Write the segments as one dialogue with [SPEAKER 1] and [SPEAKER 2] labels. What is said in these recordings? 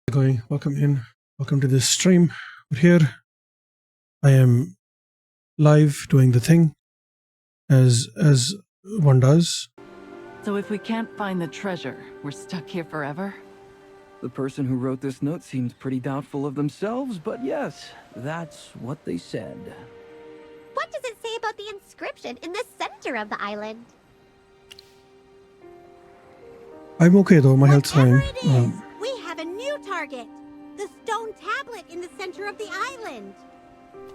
[SPEAKER 1] Going, welcome in, welcome to this stream. We're here. I am live doing the thing as one does.
[SPEAKER 2] So if we can't find the treasure, we're stuck here forever?
[SPEAKER 3] The person who wrote this note seems pretty doubtful of themselves, but yes, that's what they said.
[SPEAKER 4] What does it say about the inscription in the center of the island?
[SPEAKER 1] I'm okay though, my health's
[SPEAKER 5] Whatever
[SPEAKER 1] fine.
[SPEAKER 5] it is, we have a new target. The stone tablet in the center of the island.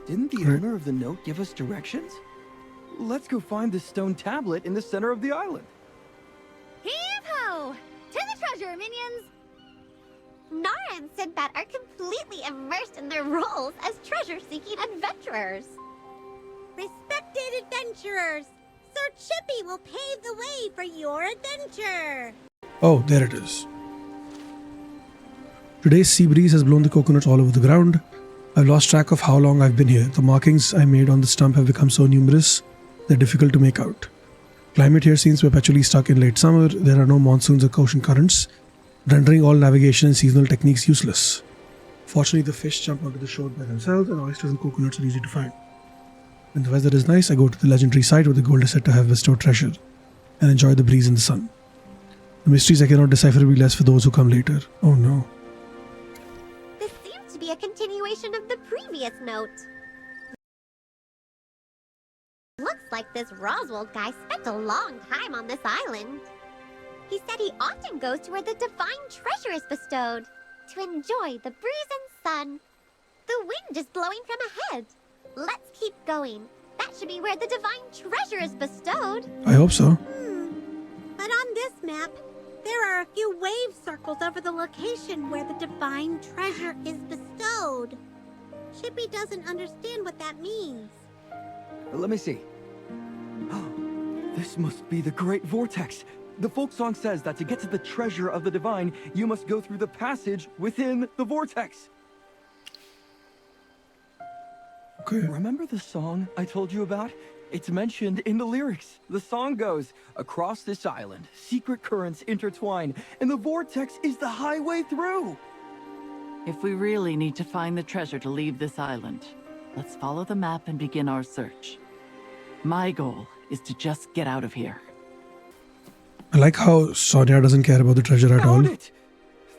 [SPEAKER 3] Didn't the
[SPEAKER 1] Right.
[SPEAKER 3] owner of the note give us directions? Let's go find the stone tablet in the center of the island.
[SPEAKER 4] Heave-ho! To the treasure, minions! Nara and Sinbad are completely immersed in their roles as treasure-seeking adventurers.
[SPEAKER 5] Respected adventurers, Sir Chippy will pave the way for your adventure.
[SPEAKER 1] Oh, there it is. Today's sea breeze has blown the coconuts all over the ground. I've lost track of how long I've been here. The markings I made on the stump have become so numerous, they're difficult to make out. Climate here seems perpetually stuck in late summer. There are no monsoons or ocean currents, rendering all navigation and seasonal techniques useless. Fortunately, the fish jump onto the shore by themselves, and oysters and coconuts are easy to find. When the weather is nice, I go to the legendary site where the gold is said to have bestowed treasure, and enjoy the breeze and the sun. The mysteries I cannot decipher will be less for those who come later. Oh no.
[SPEAKER 4] This seems to be a continuation of the previous note. Looks like this Roswald guy spent a long time on this island. He said he often goes to where the divine treasure is bestowed, to enjoy the breeze and sun. The wind is blowing from ahead. Let's keep going. That should be where the divine treasure is bestowed.
[SPEAKER 1] I hope so.
[SPEAKER 5] But on this map, there are a few wave circles over the location where the divine treasure is bestowed. Chippy doesn't understand what that means.
[SPEAKER 3] Let me see. This must be the Great Vortex. The folk song says that to get to the treasure of the divine, you must go through the passage within the vortex.
[SPEAKER 1] Okay.
[SPEAKER 3] Remember the song I told you about? It's mentioned in the lyrics. The song goes, across this island, secret currents intertwine, and the vortex is the highway through.
[SPEAKER 2] If we really need to find the treasure to leave this island, let's follow the map and begin our search. My goal is to just get out of here.
[SPEAKER 1] I like how Sonia doesn't care about the treasure at all.
[SPEAKER 3] Found it!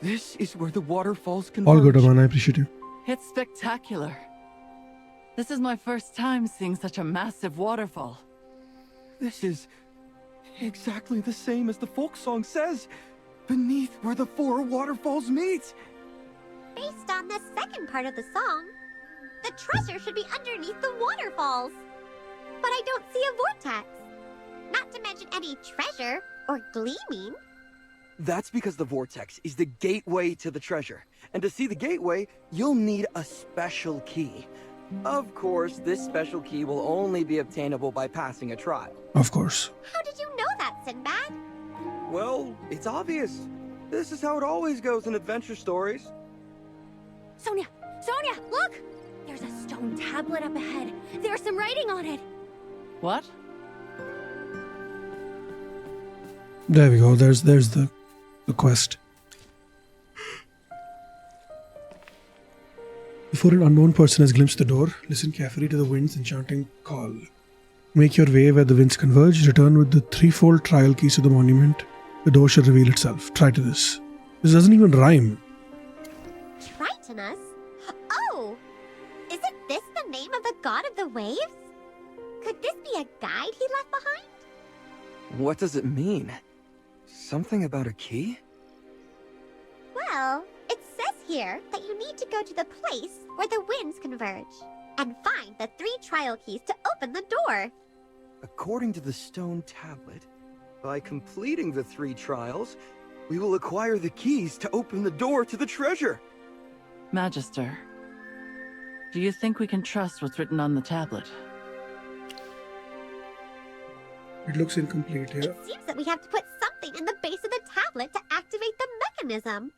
[SPEAKER 3] This is where the waterfalls converge.
[SPEAKER 1] All good, Aman. I appreciate you.
[SPEAKER 2] It's spectacular. This is my first time seeing such a massive waterfall.
[SPEAKER 3] This is exactly the same as the folk song says. Beneath where the four waterfalls meet.
[SPEAKER 4] Based on the second part of the song, the treasure should be underneath the waterfalls. But I don't see a vortex. Not to mention any treasure or gleaming.
[SPEAKER 3] That's because the vortex is the gateway to the treasure. And to see the gateway, you'll need a special key. Of course, this special key will only be obtainable by passing a trial.
[SPEAKER 1] Of course.
[SPEAKER 4] How did you know that, Sinbad?
[SPEAKER 3] Well, it's obvious. This is how it always goes in adventure stories.
[SPEAKER 5] Sonia, look! There's a stone tablet up ahead. There's some writing on it.
[SPEAKER 2] What?
[SPEAKER 1] There we go. There's the quest. Before an unknown person has glimpsed the door, listen carefully to the wind's enchanting call. Make your way where the winds converge. Return with the threefold trial keys to the monument. The door shall reveal itself. Try to this. This doesn't even rhyme.
[SPEAKER 4] Tritonus? Oh! Isn't this the name of the god of the waves? Could this be a guide he left behind?
[SPEAKER 3] What does it mean? Something about a key?
[SPEAKER 4] Well, it says here that you need to go to the place where the winds converge and find the 3 trial keys to open the door.
[SPEAKER 3] According to the stone tablet, by completing the 3 trials, we will acquire the keys to open the door to the treasure.
[SPEAKER 2] Magister, do you think we can trust what's written on the tablet?
[SPEAKER 1] It looks incomplete here.
[SPEAKER 4] It seems that we have to put something in the base of the tablet to activate the mechanism.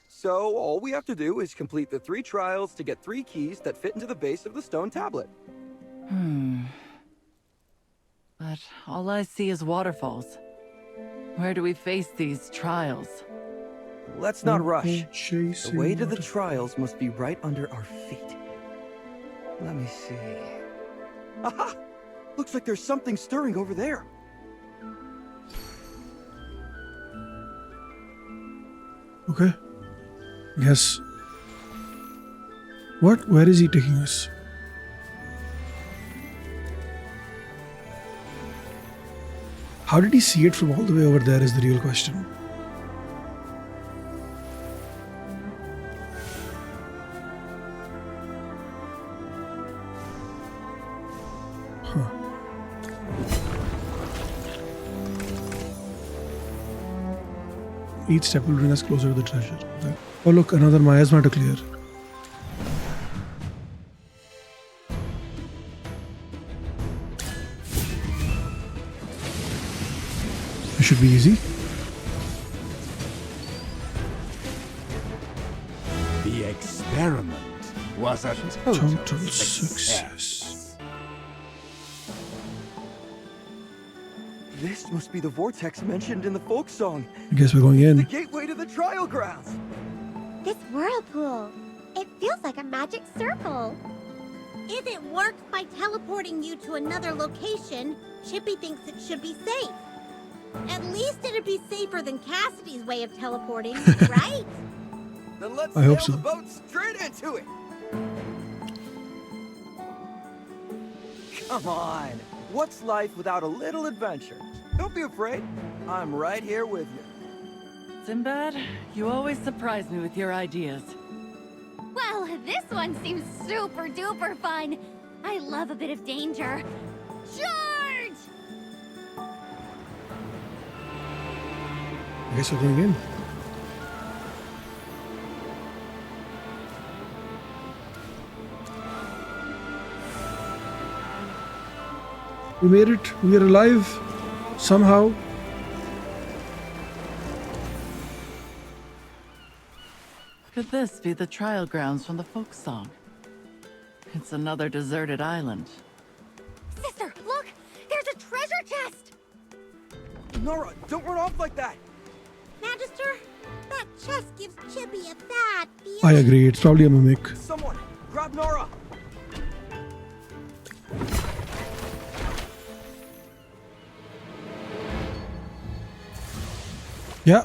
[SPEAKER 3] So all we have to do is complete the 3 trials to get 3 keys that fit into the base of the stone tablet.
[SPEAKER 2] But all I see is waterfalls. Where do we face these trials?
[SPEAKER 3] Let's not rush.
[SPEAKER 1] Chasing
[SPEAKER 3] The way to the
[SPEAKER 1] water.
[SPEAKER 3] trials must be right under our feet. Let me see. Aha! Looks like there's something stirring over there.
[SPEAKER 1] Okay. Yes. What? Where is he taking us? How did he see it from all the way over there is the real question. Huh. Each step will bring us closer to the treasure. Okay. Oh look, another miasma to clear. It should be easy.
[SPEAKER 6] The experiment was a total
[SPEAKER 1] Total
[SPEAKER 6] success.
[SPEAKER 3] This must be the vortex mentioned in the folk song.
[SPEAKER 1] I guess we're going
[SPEAKER 3] The
[SPEAKER 1] in.
[SPEAKER 3] gateway to the trial grounds.
[SPEAKER 4] This whirlpool. It feels like a magic circle.
[SPEAKER 5] If it works by teleporting you to another location, Chippy thinks it should be safe. At least it'd be safer than Cassidy's way of teleporting, right?
[SPEAKER 3] Then let's
[SPEAKER 1] I hope
[SPEAKER 3] sail
[SPEAKER 1] so.
[SPEAKER 3] the boat straight into it. Come on. What's life without a little adventure? Don't be afraid. I'm right here with you.
[SPEAKER 2] Sinbad, you always surprise me with your ideas.
[SPEAKER 4] Well, this one seems super duper fun. I love a bit of danger. Charge!
[SPEAKER 1] I guess we're going in. We made it. We are alive. Somehow.
[SPEAKER 2] Could this be the trial grounds from the folk song? It's another deserted island.
[SPEAKER 4] Sister, look! There's a treasure chest!
[SPEAKER 3] Nora, don't run off like that.
[SPEAKER 5] Magister, that chest gives Chippy a bad feeling.
[SPEAKER 1] I agree. It's probably a mimic.
[SPEAKER 3] Someone, grab Nora.
[SPEAKER 1] Yeah.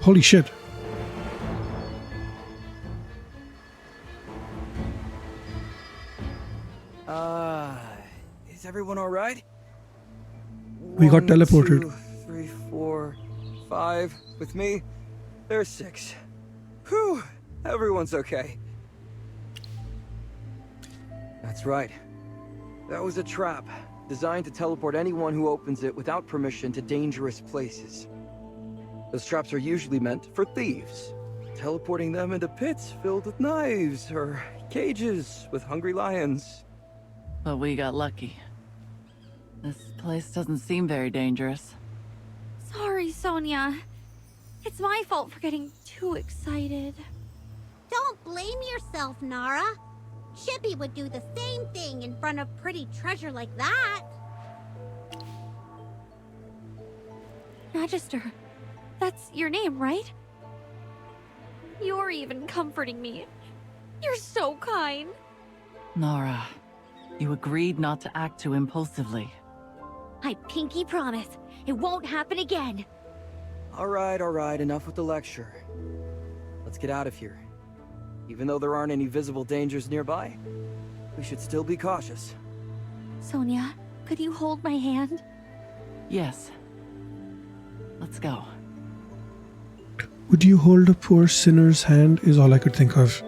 [SPEAKER 1] Holy shit.
[SPEAKER 3] Is everyone all right?
[SPEAKER 1] We got
[SPEAKER 3] 1,
[SPEAKER 1] teleported.
[SPEAKER 3] 2, 3, 4, 5. With me, there's 6. Whew, everyone's okay. That's right. That was a trap, designed to teleport anyone who opens it without permission to dangerous places. Those traps are usually meant for thieves, teleporting them into pits filled with knives or cages with hungry lions.
[SPEAKER 2] But we got lucky. This place doesn't seem very dangerous.
[SPEAKER 7] Sorry, Sonia. It's my fault for getting too excited.
[SPEAKER 5] Don't blame yourself, Nara. Chippy would do the same thing in front of pretty treasure like that.
[SPEAKER 7] Magister, that's your name, right? You're even comforting me. You're so kind.
[SPEAKER 2] Nora, you agreed not to act too impulsively.
[SPEAKER 4] I pinky promise. It won't happen again.
[SPEAKER 3] All right, enough with the lecture. Let's get out of here. Even though there aren't any visible dangers nearby, we should still be cautious.
[SPEAKER 7] Sonia, could you hold my hand?
[SPEAKER 2] Yes. Let's go.
[SPEAKER 1] Would you hold a poor sinner's hand is all I could think of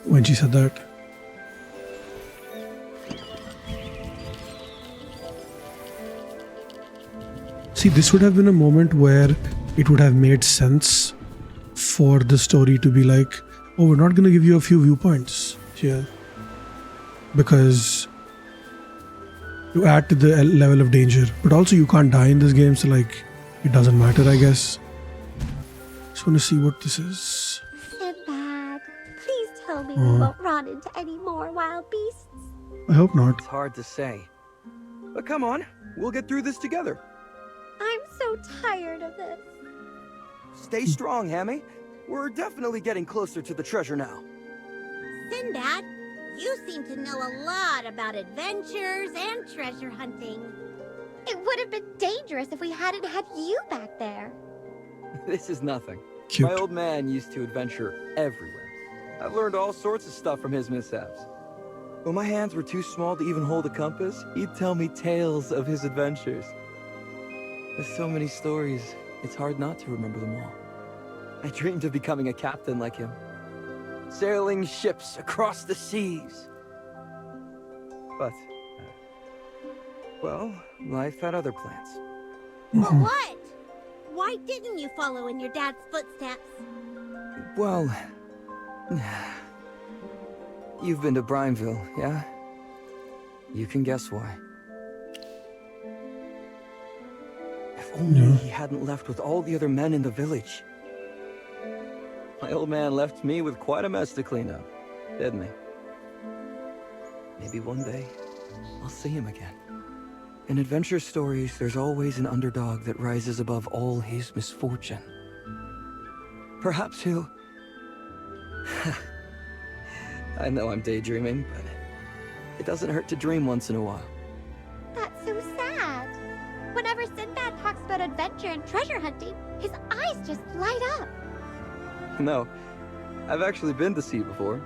[SPEAKER 1] when she said that. See, this would have been a moment where it would have made sense for the story to be like, oh, we're not going to give you a few viewpoints here because you add to the level of danger, but also you can't die in this game, so like it doesn't matter, I guess. Just want to see what this is.
[SPEAKER 4] Sinbad, please tell me we won't run into any more wild beasts.
[SPEAKER 1] I hope not.
[SPEAKER 3] It's hard to say. But come on, we'll get through this together.
[SPEAKER 4] I'm so tired of this.
[SPEAKER 3] Stay strong, Hammy. We're definitely getting closer to the treasure now.
[SPEAKER 5] Sinbad, you seem to know a lot about adventures and treasure hunting.
[SPEAKER 4] It would have been dangerous if we hadn't had you back there.
[SPEAKER 3] This is nothing.
[SPEAKER 1] Cute.
[SPEAKER 3] My old man used to adventure everywhere. I've learned all sorts of stuff from his mishaps. When my hands were too small to even hold a compass, he'd tell me tales of his adventures. There's so many stories, it's hard not to remember them all. I dreamed of becoming a captain like him, sailing ships across the seas. But, well, life had other plans.
[SPEAKER 5] What? Why didn't you follow in your dad's footsteps?
[SPEAKER 3] Well, you've been to Brimeville, yeah? You can guess why. If only he hadn't left with all the other men in the village. My old man left me with quite a mess to clean up, didn't he? Maybe one day, I'll see him again. In adventure stories, there's always an underdog that rises above all his misfortune. Perhaps he'll... I know I'm daydreaming, but it doesn't hurt to dream once in a while.
[SPEAKER 4] That's so sad. Whenever Sinbad talks about adventure and treasure hunting, his eyes just light up.
[SPEAKER 3] No, I've actually been to sea before.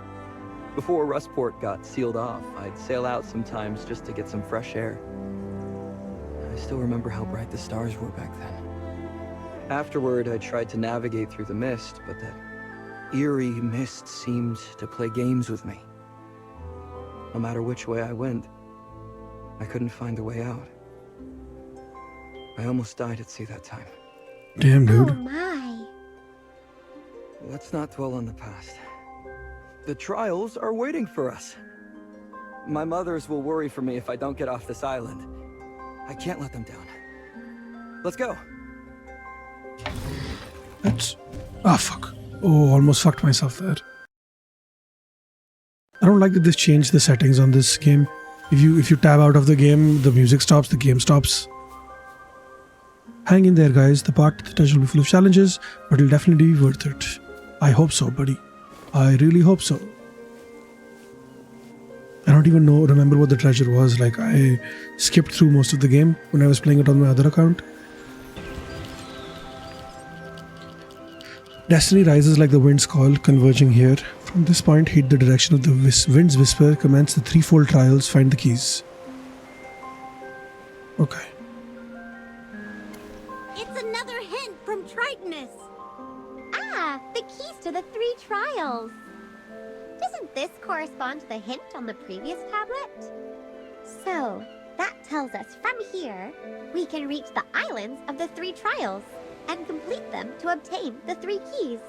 [SPEAKER 3] Before Rustport got sealed off, I'd sail out sometimes just to get some fresh air. I still remember how bright the stars were back then. Afterward, I tried to navigate through the mist, but that eerie mist seemed to play games with me. No matter which way I went, I couldn't find a way out. I almost died at sea that time.
[SPEAKER 1] Damn, dude.
[SPEAKER 4] Oh my.
[SPEAKER 3] Let's not dwell on the past. The trials are waiting for us. My mothers will worry for me if I don't get off this island. I can't let them down. Let's go.
[SPEAKER 1] That's... Ah, fuck. Oh, almost fucked myself there. I don't like that this changed the settings on this game. If you tab out of the game, the music stops, the game stops. Hang in there, guys. The treasure will be full of challenges, but it'll definitely be worth it. I hope so, buddy. I really hope so. I don't even remember what the treasure was. Like, I skipped through most of the game when I was playing it on my other account. Destiny rises like the wind's call, converging here. From this point, heed the direction of the wind's whisper, commence the threefold trials, find the keys. Okay.
[SPEAKER 5] It's another hint from Tritonus.
[SPEAKER 4] Ah, the keys to the 3 trials. Doesn't this correspond to the hint on the previous tablet? So, that tells us from here, we can reach the islands of the 3 trials and complete them to obtain the 3 keys.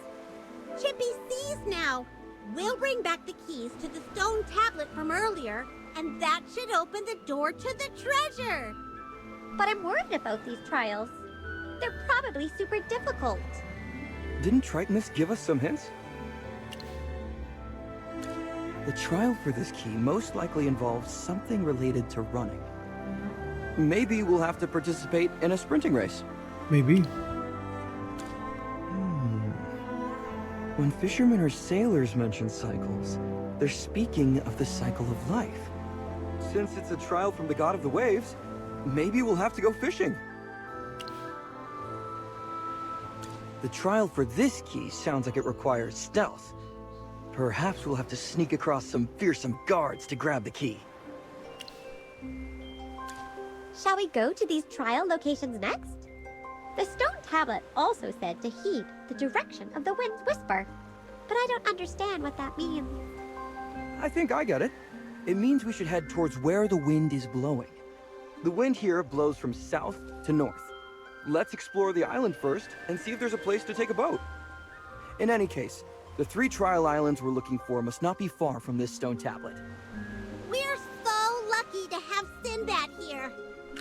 [SPEAKER 5] Chippy sees now. We'll bring back the keys to the stone tablet from earlier, and that should open the door to the treasure.
[SPEAKER 4] But I'm worried about these trials. They're probably super difficult.
[SPEAKER 3] Didn't Tritonus give us some hints? The trial for this key most likely involves something related to running. Maybe we'll have to participate in a sprinting race.
[SPEAKER 1] Maybe.
[SPEAKER 3] When fishermen or sailors mention cycles, they're speaking of the cycle of life. Since it's a trial from the god of the waves, maybe we'll have to go fishing. The trial for this key sounds like it requires stealth. Perhaps we'll have to sneak across some fearsome guards to grab the key.
[SPEAKER 4] Shall we go to these trial locations next? The stone tablet also said to heed the direction of the wind's whisper, but I don't understand what that means.
[SPEAKER 3] I think I get it. It means we should head towards where the wind is blowing. The wind here blows from south to north. Let's explore the island first and see if there's a place to take a boat. In any case, the 3 trial islands we're looking for must not be far from this stone tablet.
[SPEAKER 5] We're so lucky to have Sinbad here.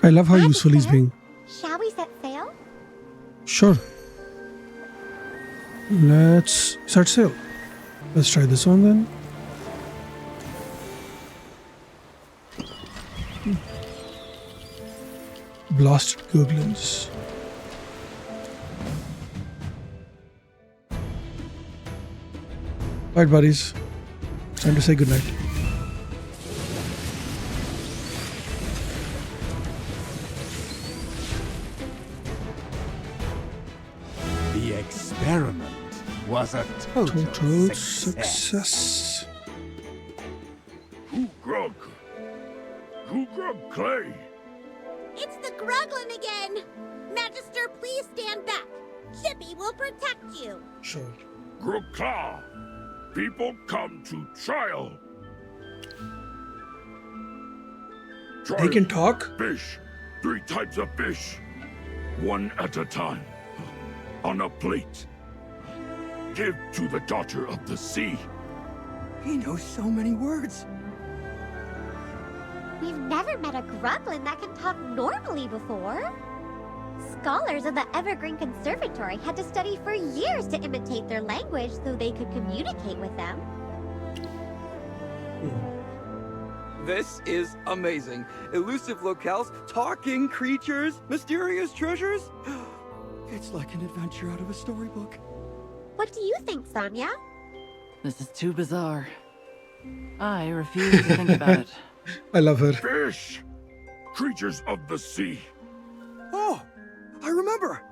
[SPEAKER 1] I love how
[SPEAKER 4] Magic
[SPEAKER 1] useful he's
[SPEAKER 4] there.
[SPEAKER 1] being.
[SPEAKER 4] Shall we set sail?
[SPEAKER 1] Sure. Let's set sail. Let's try this one then. Blasted goblins. Alright, buddies. It's time to say goodnight.
[SPEAKER 6] The experiment was a total,
[SPEAKER 1] Total
[SPEAKER 6] success.
[SPEAKER 1] success.
[SPEAKER 8] Grug Clay.
[SPEAKER 5] It's the Gruglin again! Magister, please stand back. Chippy will protect you.
[SPEAKER 1] Sure.
[SPEAKER 8] Grugclaw. People come to trial.
[SPEAKER 1] They can talk?
[SPEAKER 8] Fish. 3 types of fish. One at a time. On a plate. Give to the daughter of the sea.
[SPEAKER 3] He knows so many words.
[SPEAKER 4] We've never met a Gruglin that can talk normally before. Scholars of the Evergreen Conservatory had to study for years to imitate their language so they could communicate with them.
[SPEAKER 3] This is amazing. Elusive locales, talking creatures, mysterious treasures. It's like an adventure out of a storybook.
[SPEAKER 4] What do you think, Sonia?
[SPEAKER 2] This is too bizarre. I refuse to think about it.
[SPEAKER 1] I love her.
[SPEAKER 8] Fish. Creatures of the sea.
[SPEAKER 3] Oh, I remember.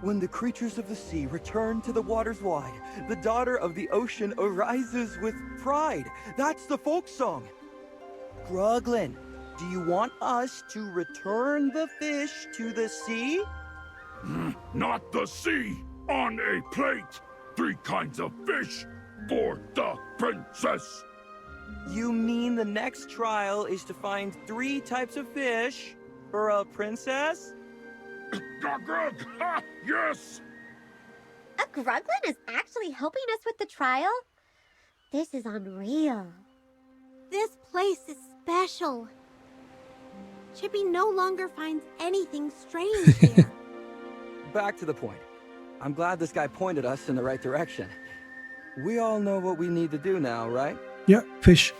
[SPEAKER 3] When the creatures of the sea return to the waters wide, the daughter of the ocean arises with pride. That's the folk song. Gruglin, do you want us to return the fish to the sea?
[SPEAKER 8] Not the sea. On a plate. 3 kinds of fish for the princess.
[SPEAKER 3] You mean the next trial is to find 3 types of fish for a princess?
[SPEAKER 8] Grug, ha, yes.
[SPEAKER 4] A Gruglin is actually helping us with the trial? This is unreal.
[SPEAKER 5] This place is special. Chippy no longer finds anything strange here.
[SPEAKER 3] Back to the point. I'm glad this guy pointed us in the right direction. We all know what we need to do now, right?
[SPEAKER 1] Yeah, fish.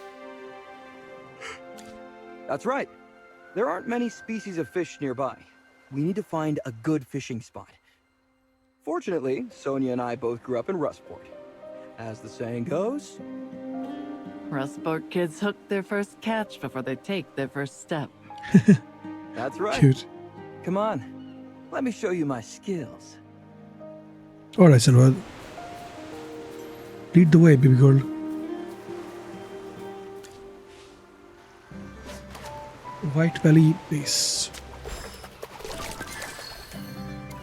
[SPEAKER 3] That's right. There aren't many species of fish nearby. We need to find a good fishing spot. Fortunately, Sonia and I both grew up in Rustport. As the saying goes,
[SPEAKER 2] Rustport kids hook their first catch before they take their first step.
[SPEAKER 3] that's right.
[SPEAKER 1] Cute.
[SPEAKER 3] Come on, let me show you my skills.
[SPEAKER 1] Alright, Sinwad. Lead the way, baby girl. White belly base.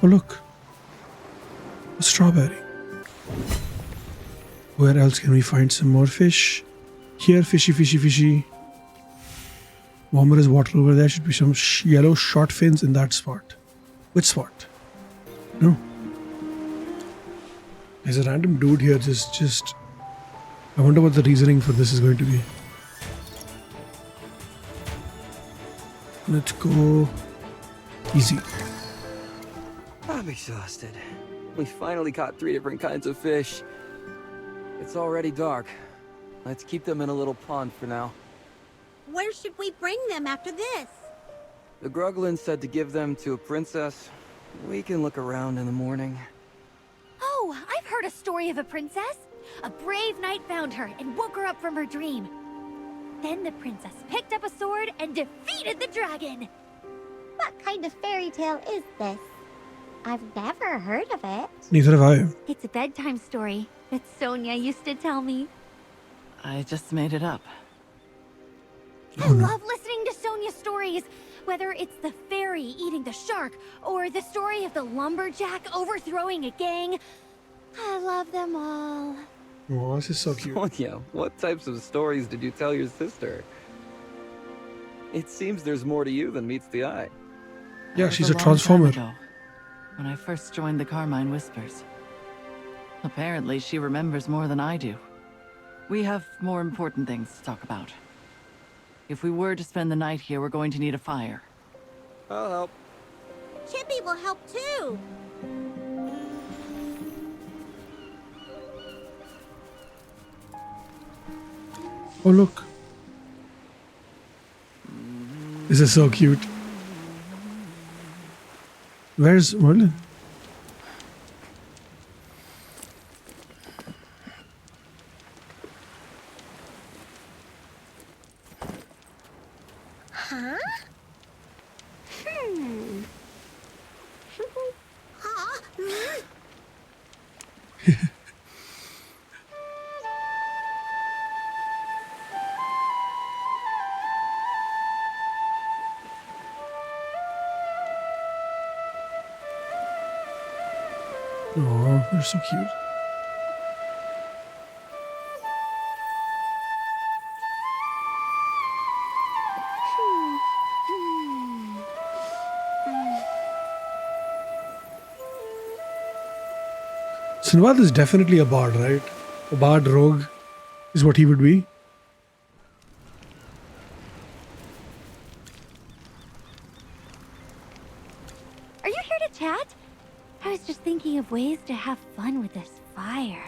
[SPEAKER 1] Oh, look. A strawberry. Where else can we find some more fish? Here, fishy, fishy, fishy. Warmer is water over there. Should be some yellow short fins in that spot. Which spot? No. There's a random dude here just... I wonder what the reasoning for this is going to be. Let's go easy.
[SPEAKER 3] I'm exhausted. We finally caught 3 different kinds of fish. It's already dark. Let's keep them in a little pond for now.
[SPEAKER 5] Where should we bring them after this?
[SPEAKER 3] The Gruglin said to give them to a princess. We can look around in the morning.
[SPEAKER 7] Oh, I've heard a story of a princess. A brave knight found her and woke her up from her dream. Then the princess picked up a sword and defeated the dragon.
[SPEAKER 4] What kind of fairy tale is this? I've never heard of it.
[SPEAKER 1] Neither have I.
[SPEAKER 7] It's a bedtime story that Sonia used to tell me.
[SPEAKER 2] I just made it up.
[SPEAKER 7] I love listening to Sonia's stories, whether it's the fairy eating the shark or the story of the lumberjack overthrowing a gang. I love them all.
[SPEAKER 1] Oh, this is so cute.
[SPEAKER 3] Sonia, what types of stories did you tell your sister? It seems there's more to you than meets the eye.
[SPEAKER 1] Yeah,
[SPEAKER 2] That was
[SPEAKER 1] she's a
[SPEAKER 2] long
[SPEAKER 1] transformer.
[SPEAKER 2] time ago, when I first joined the Carmine Whispers. Apparently, she remembers more than I do. We have more important things to talk about. If we were to spend the night here, we're going to need a fire.
[SPEAKER 3] I'll help.
[SPEAKER 5] Chippy will help too.
[SPEAKER 1] Oh, look. This is so cute. Where's Merlin?
[SPEAKER 4] Huh? Hmm. Huh?
[SPEAKER 1] Oh, they're so cute. Sinbad is definitely a bard, right? A bard rogue is what he would be.
[SPEAKER 7] Are you here to chat? I was just thinking of ways to have fun with this fire.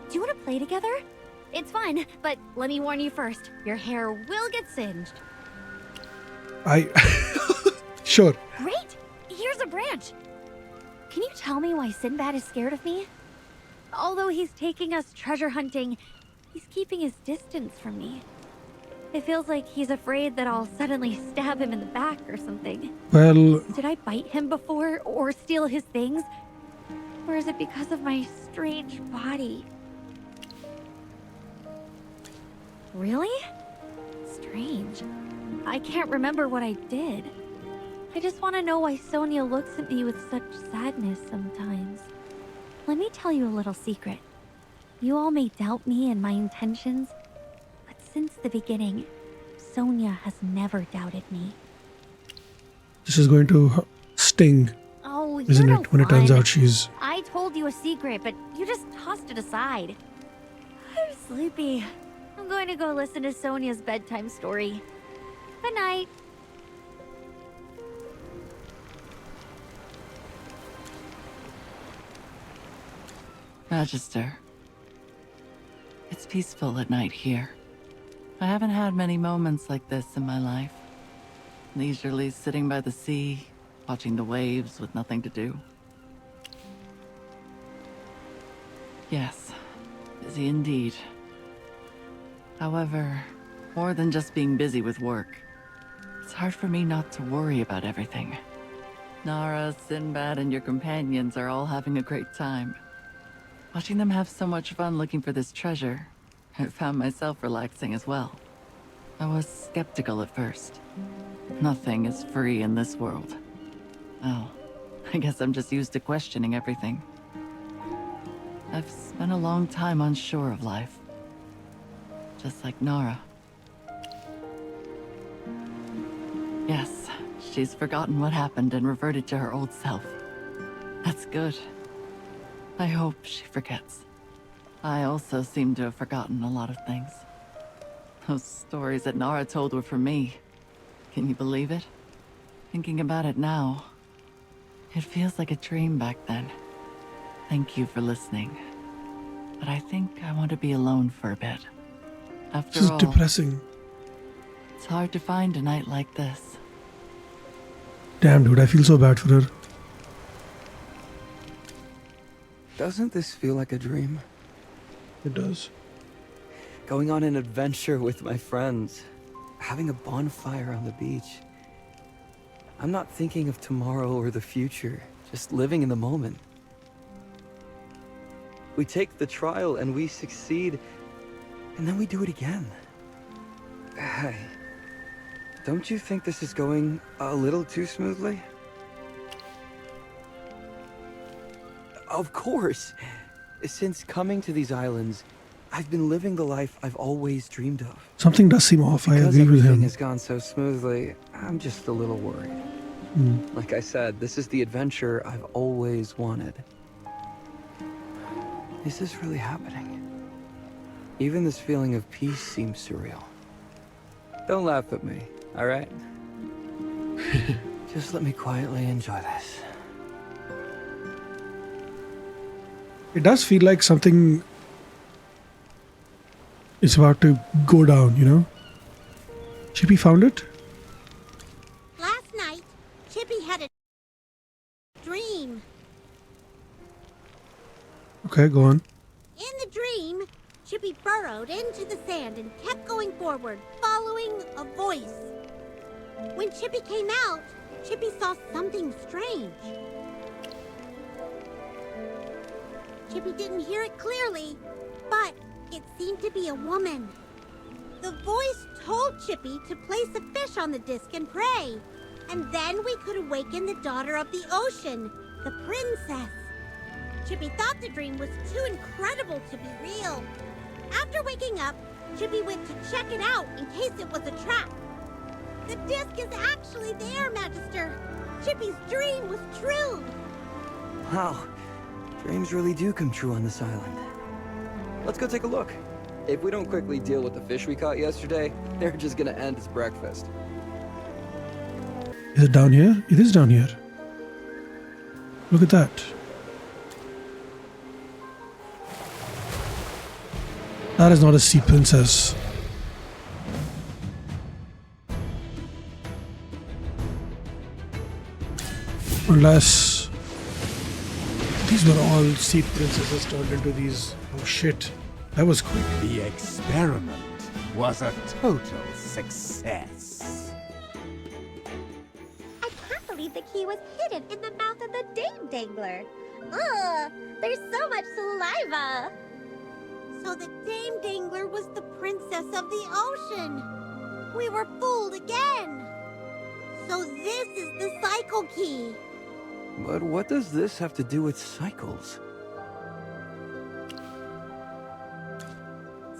[SPEAKER 7] Do you want to play together? It's fun, but let me warn you first. Your hair will get singed.
[SPEAKER 1] Sure.
[SPEAKER 7] Great! Here's a branch. Can you tell me why Sinbad is scared of me? Although he's taking us treasure hunting, he's keeping his distance from me. It feels like he's afraid that I'll suddenly stab him in the back or something.
[SPEAKER 1] Well,
[SPEAKER 7] Did I bite him before or steal his things? Or is it because of my strange body? Really? Strange. I can't remember what I did. I just want to know why Sonia looks at me with such sadness sometimes. Let me tell you a little secret. You all may doubt me and my intentions, but since the beginning, Sonia has never doubted me.
[SPEAKER 1] this is going to sting,
[SPEAKER 7] Oh,
[SPEAKER 1] isn't
[SPEAKER 7] you're
[SPEAKER 1] it? When it turns
[SPEAKER 7] fun.
[SPEAKER 1] out she's...
[SPEAKER 7] I told you a secret, but you just tossed it aside. I'm sleepy. I'm going to go listen to Sonia's bedtime story. Good night.
[SPEAKER 2] Magister. It's peaceful at night here. I haven't had many moments like this in my life. Leisurely sitting by the sea, watching the waves with nothing to do. Yes, busy indeed. However, more than just being busy with work, it's hard for me not to worry about everything. Nara, Sinbad, and your companions are all having a great time. Watching them have so much fun looking for this treasure, I found myself relaxing as well. I was skeptical at first. Nothing is free in this world. Well, I guess I'm just used to questioning everything. I've spent a long time unsure of life. Just like Nara. Yes, she's forgotten what happened and reverted to her old self. That's good. I hope she forgets. I also seem to have forgotten a lot of things. Those stories that Nara told were for me. Can you believe it? Thinking about it now, it feels like a dream back then. Thank you for listening. But I think I want to be alone for a bit. After
[SPEAKER 1] This is
[SPEAKER 2] all,
[SPEAKER 1] depressing.
[SPEAKER 2] it's hard to find a night like this.
[SPEAKER 1] Damn, dude, I feel so bad for her.
[SPEAKER 3] Doesn't this feel like a dream?
[SPEAKER 1] It does.
[SPEAKER 3] Going on an adventure with my friends. Having a bonfire on the beach. I'm not thinking of tomorrow or the future. Just living in the moment. We take the trial and we succeed. And then we do it again. Hey. Don't you think this is going a little too smoothly? Of course. Since coming to these islands, I've been living the life I've always dreamed of.
[SPEAKER 1] Something does seem off. I
[SPEAKER 3] Because
[SPEAKER 1] agree with
[SPEAKER 3] everything
[SPEAKER 1] him.
[SPEAKER 3] has gone so smoothly, I'm just a little worried. Like I said, this is the adventure I've always wanted. Is this really happening? Even this feeling of peace seems surreal. Don't laugh at me, all right? Just let me quietly enjoy this.
[SPEAKER 1] It does feel like something is about to go down, you know? Chippy found it?
[SPEAKER 5] Last night, Chippy had a dream.
[SPEAKER 1] Okay, go on.
[SPEAKER 5] In the dream, Chippy burrowed into the sand and kept going forward, following a voice. When Chippy came out, Chippy saw something strange. Chippy didn't hear it clearly, but it seemed to be a woman. The voice told Chippy to place a fish on the disc and pray, and then we could awaken the daughter of the ocean, the princess. Chippy thought the dream was too incredible to be real. After waking up, Chippy went to check it out in case it was a trap. The disc is actually there, Magister. Chippy's dream was true.
[SPEAKER 3] Wow, dreams really do come true on this island. Let's go take a look. If we don't quickly deal with the fish we caught yesterday, they're just gonna end as breakfast.
[SPEAKER 1] Is it down here? It is down here. Look at that. That is not a sea princess. Unless these were all sea princesses turned into these. Oh shit. That was quick.
[SPEAKER 6] The experiment was a total success.
[SPEAKER 4] I can't believe the key was hidden in the mouth of the Dame Dangler. Ugh, there's so much saliva.
[SPEAKER 5] So the Dame Dangler was the princess of the ocean. We were fooled again. So this is the cycle key.
[SPEAKER 3] But what does this have to do with cycles?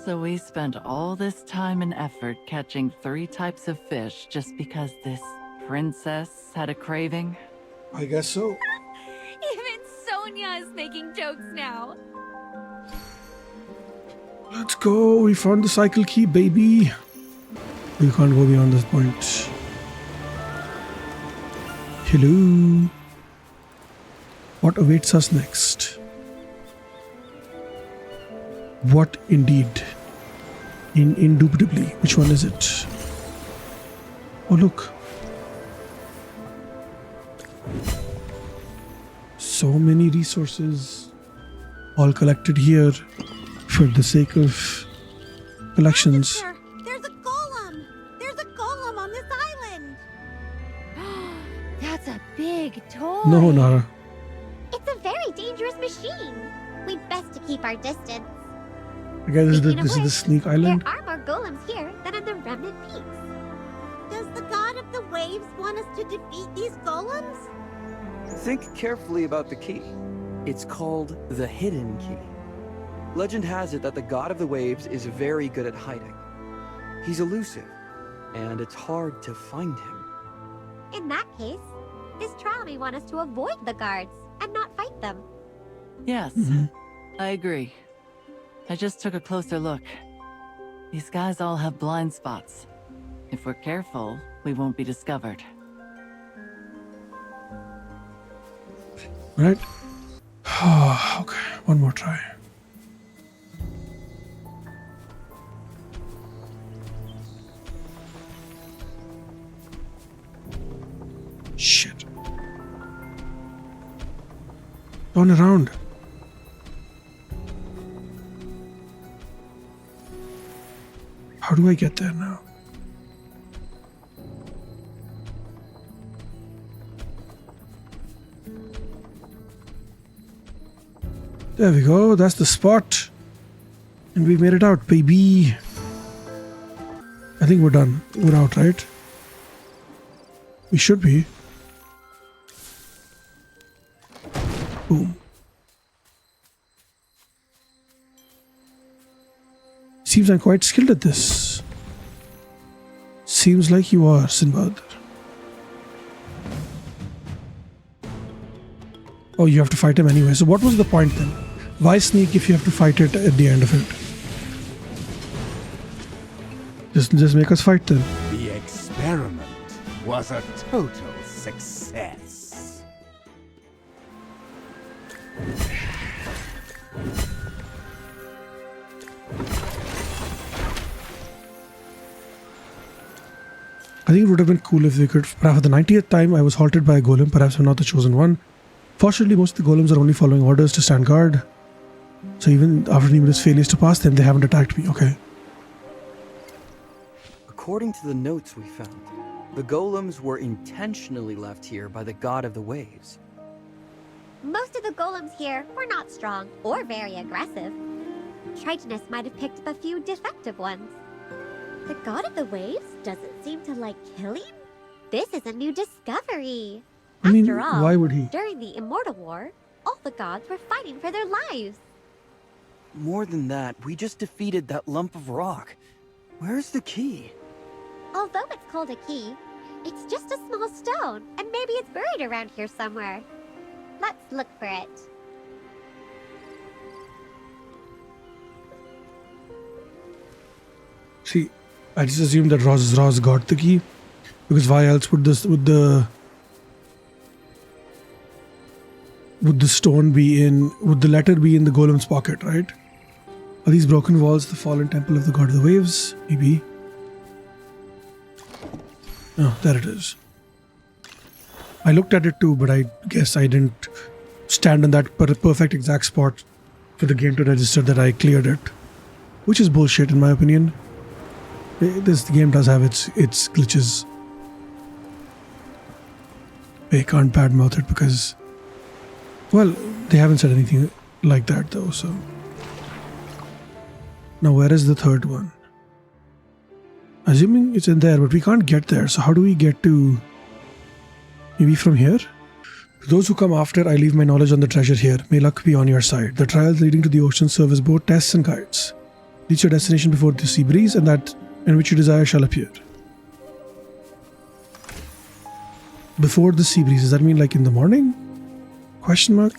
[SPEAKER 2] So we spent all this time and effort catching 3 types of fish just because this princess had a craving?
[SPEAKER 1] I guess so.
[SPEAKER 7] Even Sonia is making jokes now.
[SPEAKER 1] Let's go. We found the cycle key, baby. We can't go beyond this point. Hello. What awaits us next? What indeed? Indubitably. Which one is it? Oh, look. So many resources all collected here for the sake of collections.
[SPEAKER 5] Magister, there's a golem. There's a golem on this island.
[SPEAKER 7] That's a big toy.
[SPEAKER 1] No, Nara.
[SPEAKER 4] It's a very dangerous machine. We'd best to keep our distance.
[SPEAKER 1] Okay, this
[SPEAKER 4] Speaking of
[SPEAKER 1] is the
[SPEAKER 4] which,
[SPEAKER 1] Sneak Island.
[SPEAKER 4] There are more golems here than on the Remnant Peaks.
[SPEAKER 5] Does the god of the waves want us to defeat these golems?
[SPEAKER 3] Think carefully about the key. It's called the Hidden Key. Legend has it that the god of the waves is very good at hiding. He's elusive, and it's hard to find him.
[SPEAKER 4] In that case, this trial may want us to avoid the guards and not fight them.
[SPEAKER 2] Yes, I agree. I just took a closer look. These guys all have blind spots. If we're careful, we won't be discovered.
[SPEAKER 1] Right? Okay, one more try. Shit. Turn around. How do I get there now? There we go. That's the spot. And we made it out, baby. I think we're done. We're out, right? We should be. Boom. Seems I'm quite skilled at this. Seems like you are, Sinbad. Oh, you have to fight him anyway. So what was the point then? Why sneak if you have to fight it at the end of it? Just make us fight then.
[SPEAKER 6] The experiment was a total success.
[SPEAKER 1] I think it would have been cool if we could. Perhaps the 90th time I was halted by a golem. Perhaps I'm not the chosen one. Fortunately, most of the golems are only following orders to stand guard. So even after numerous failures to pass them, they haven't attacked me. Okay.
[SPEAKER 3] According to the notes we found, The golems were intentionally left here by the god of the waves.
[SPEAKER 4] Most of the golems here were not strong or very aggressive. Tritonus might have picked up a few defective ones. The god of the waves doesn't seem to like killing? This is a new discovery.
[SPEAKER 1] I mean,
[SPEAKER 4] After all,
[SPEAKER 1] why would he?
[SPEAKER 4] during the Immortal War, all the gods were fighting for their lives.
[SPEAKER 3] More than that, we just defeated that lump of rock. Where's the key?
[SPEAKER 4] Although it's called a key, it's just a small stone, and maybe it's buried around here somewhere. Let's look for it.
[SPEAKER 1] See, I just assumed that Roz got the key, because why else would the stone be in? Would the letter be in the golem's pocket? Right? Are these broken walls the fallen temple of the god of the waves? Maybe. Oh, there it is. I looked at it too, but I guess I didn't stand in that perfect exact spot for the game to register that I cleared it, which is bullshit in my opinion. This game does have its glitches. I can't badmouth it because, well, they haven't said anything like that though. So now where is the third one? Assuming it's in there, but we can't get there. So how do we get to? Maybe from here? To those who come after, I leave my knowledge on the treasure here. May luck be on your side. The trials leading to the ocean serve as both tests and guides. Reach your destination before the sea breeze, and that in which you desire shall appear. Before the sea breeze, does that mean like in the morning? Question mark?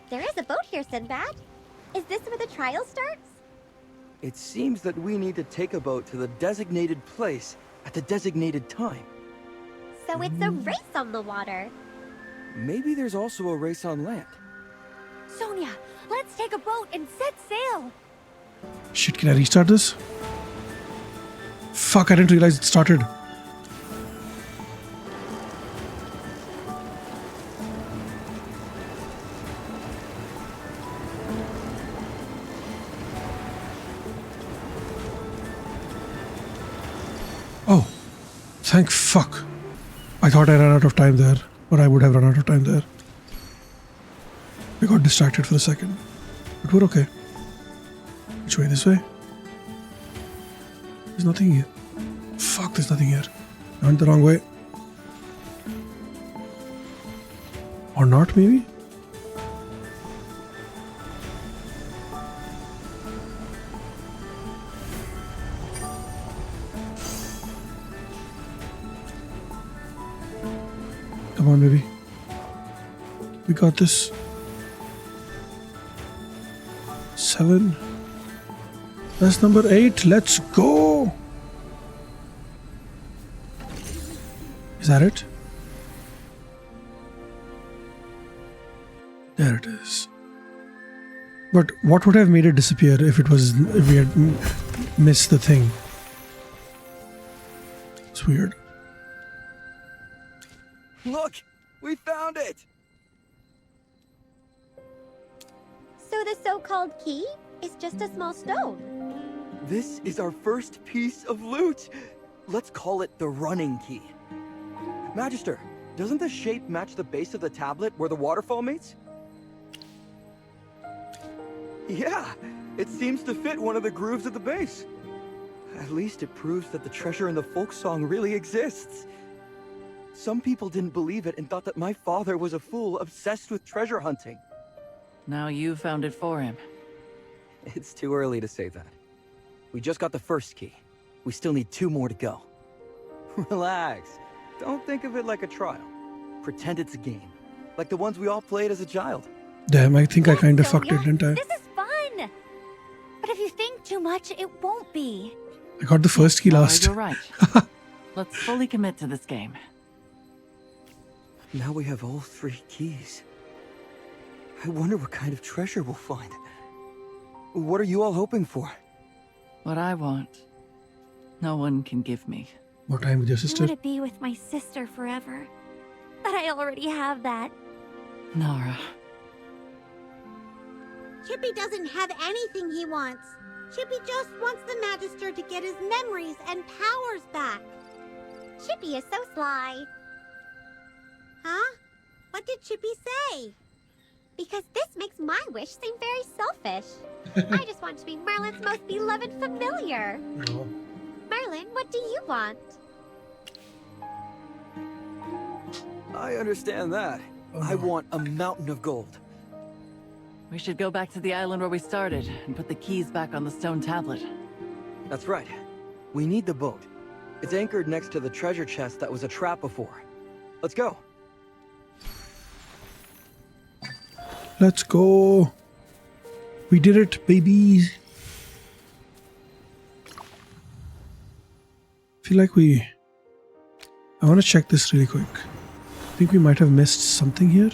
[SPEAKER 4] There is a boat here, Sinbad. Is this where the trial starts?
[SPEAKER 3] It seems that we need to take a boat to the designated place at the designated time.
[SPEAKER 4] So it's a race on the water.
[SPEAKER 3] Maybe there's also a race on land.
[SPEAKER 7] Sonia, let's take a boat and set sail.
[SPEAKER 1] Shit, can I restart this? Fuck, I didn't realize it started. Oh, thank fuck. I thought I ran out of time there, or I would have run out of time there. I got distracted for a second, but we're okay. Which way? This way? There's nothing here. Fuck, there's nothing here. I went the wrong way. Or not, maybe? Come on, baby. We got this. 7. That's number 8. Let's go. Is that it? There it is. But what would have made it disappear if we had missed the thing? It's weird.
[SPEAKER 3] Look! We found it!
[SPEAKER 4] So the so-called key is just a small stone.
[SPEAKER 3] This is our first piece of loot! Let's call it the running key. Magister, doesn't the shape match the base of the tablet where the waterfall meets? Yeah, it seems to fit one of the grooves at the base. At least it proves that the treasure in the folk song really exists. Some people didn't believe it and thought that my father was a fool obsessed with treasure hunting.
[SPEAKER 2] Now you found it for him.
[SPEAKER 3] It's too early to say that. We just got the first key. We still need 2 more to go. Relax. Don't think of it like a trial. Pretend it's a game. Like the ones we all played as a child.
[SPEAKER 1] Damn, I think I
[SPEAKER 7] Yes,
[SPEAKER 1] kind of
[SPEAKER 7] Sonia,
[SPEAKER 1] fucked it, didn't I?
[SPEAKER 7] This is fun. But if you think too much, it won't be.
[SPEAKER 1] I got the first key
[SPEAKER 2] No,
[SPEAKER 1] last.
[SPEAKER 2] you're right. Let's fully commit to this game.
[SPEAKER 3] Now we have all 3 keys. I wonder what kind of treasure we'll find. What are you all hoping for?
[SPEAKER 2] What I want, no one can give me.
[SPEAKER 1] More time with your
[SPEAKER 7] I
[SPEAKER 1] sister.
[SPEAKER 7] want to be with my sister forever. But I already have that.
[SPEAKER 2] Nara.
[SPEAKER 5] Chippy doesn't have anything he wants. Chippy just wants the Magister to get his memories and powers back.
[SPEAKER 4] Chippy is so sly.
[SPEAKER 5] Huh? What did Chippy say?
[SPEAKER 4] Because this makes my wish seem very selfish. I just want to be Merlin's most beloved familiar.
[SPEAKER 1] No.
[SPEAKER 4] Merlin, what do you want?
[SPEAKER 3] I understand that. I want a mountain of gold.
[SPEAKER 2] We should go back to the island where we started and put the keys back on the stone tablet.
[SPEAKER 3] That's right. We need the boat. It's anchored next to the treasure chest that was a trap before. Let's go.
[SPEAKER 1] Let's go. We did it, baby. Feel like I want to check this really quick. I think we might have missed something here.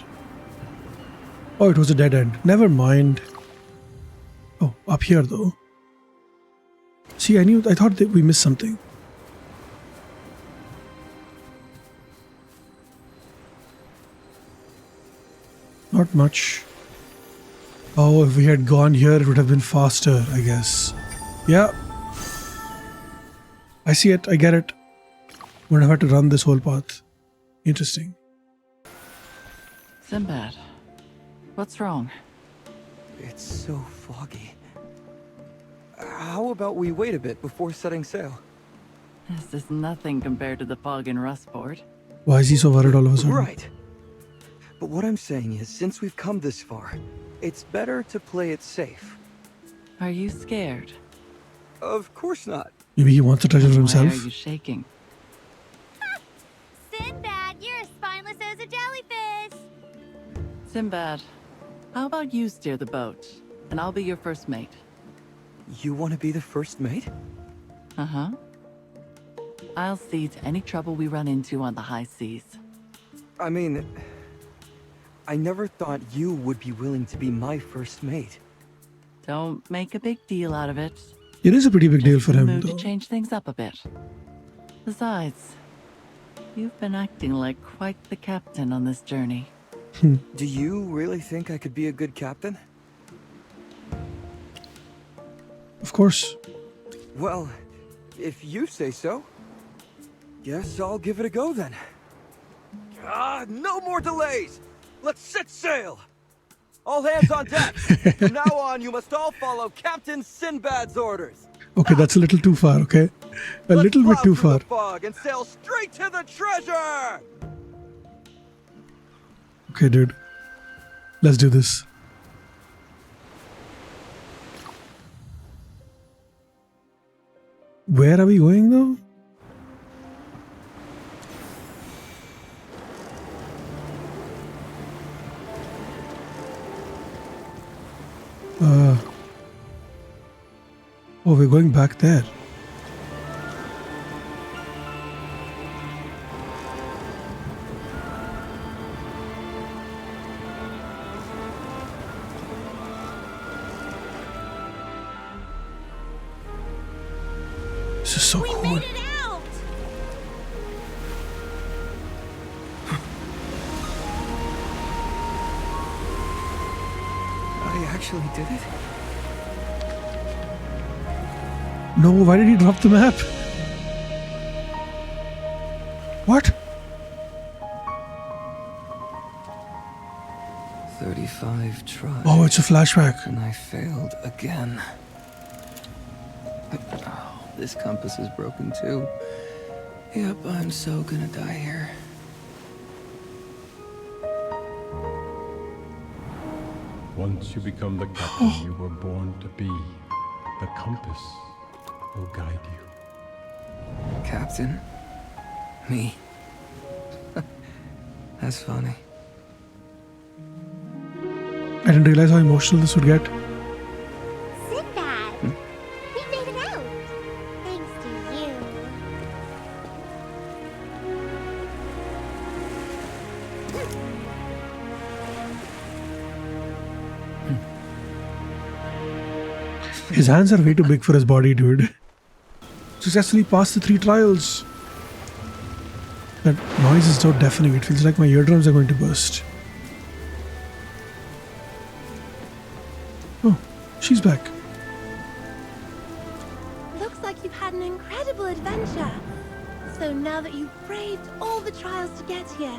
[SPEAKER 1] Oh, it was a dead end. Never mind. Oh, up here though. See, I thought that we missed something. Not much. Oh, if we had gone here, it would have been faster, I guess. Yeah. I see it. I get it. Would have had to run this whole path. Interesting.
[SPEAKER 2] Sinbad, what's wrong?
[SPEAKER 3] It's so foggy. How about we wait a bit before setting sail?
[SPEAKER 2] This is nothing compared to the fog in Rustport.
[SPEAKER 1] Why is he so worried all of a sudden?
[SPEAKER 3] Right. But what I'm saying is, since we've come this far, it's better to play it safe.
[SPEAKER 2] Are you scared?
[SPEAKER 3] Of course not.
[SPEAKER 1] Maybe he wants the treasure for
[SPEAKER 2] Why
[SPEAKER 1] himself.
[SPEAKER 2] are you shaking?
[SPEAKER 7] Sinbad, you're as spineless as a jellyfish.
[SPEAKER 2] Sinbad, how about you steer the boat, and I'll be your first mate?
[SPEAKER 3] You want to be the first mate?
[SPEAKER 2] Uh-huh. I'll see to any trouble we run into on the high seas.
[SPEAKER 3] I mean, I never thought you would be willing to be my first mate.
[SPEAKER 2] Don't make a big deal out of it.
[SPEAKER 1] It is a pretty big deal for him,
[SPEAKER 2] Move
[SPEAKER 1] though.
[SPEAKER 2] to change things up a bit. Besides, you've been acting like quite the captain on this journey.
[SPEAKER 3] Do you really think I could be a good captain?
[SPEAKER 1] Of course.
[SPEAKER 3] Well, if you say so, guess I'll give it a go then. No more delays! Let's set sail! All hands on deck! From now on, you must all follow Captain Sinbad's orders.
[SPEAKER 1] Okay, that's a little too far, okay? A
[SPEAKER 3] Let's
[SPEAKER 1] little bit
[SPEAKER 3] plow
[SPEAKER 1] too
[SPEAKER 3] through
[SPEAKER 1] far.
[SPEAKER 3] the fog and sail straight to the treasure!
[SPEAKER 1] Okay, dude. Let's do this. Where are we going, though? Oh, we're going back there. This is so
[SPEAKER 5] We
[SPEAKER 1] cool.
[SPEAKER 5] made it out!
[SPEAKER 3] I actually did it?
[SPEAKER 1] No, why did he drop the map? What?
[SPEAKER 3] 35 tries.
[SPEAKER 1] Oh, it's a flashback.
[SPEAKER 3] And I failed again. Oh, this compass is broken too. Yep, I'm so gonna die here.
[SPEAKER 9] Once you become the captain you were born to be, the compass will guide you.
[SPEAKER 3] Captain? Me? That's funny.
[SPEAKER 1] I didn't realize how emotional this would get.
[SPEAKER 4] Sinbad! We made it out! Thanks to you.
[SPEAKER 1] His hands are way too big for his body, dude. Successfully passed the 3 trials. That noise is so deafening, it feels like my eardrums are going to burst. Oh, she's back.
[SPEAKER 5] incredible adventure. So now that you've braved all the trials to get here,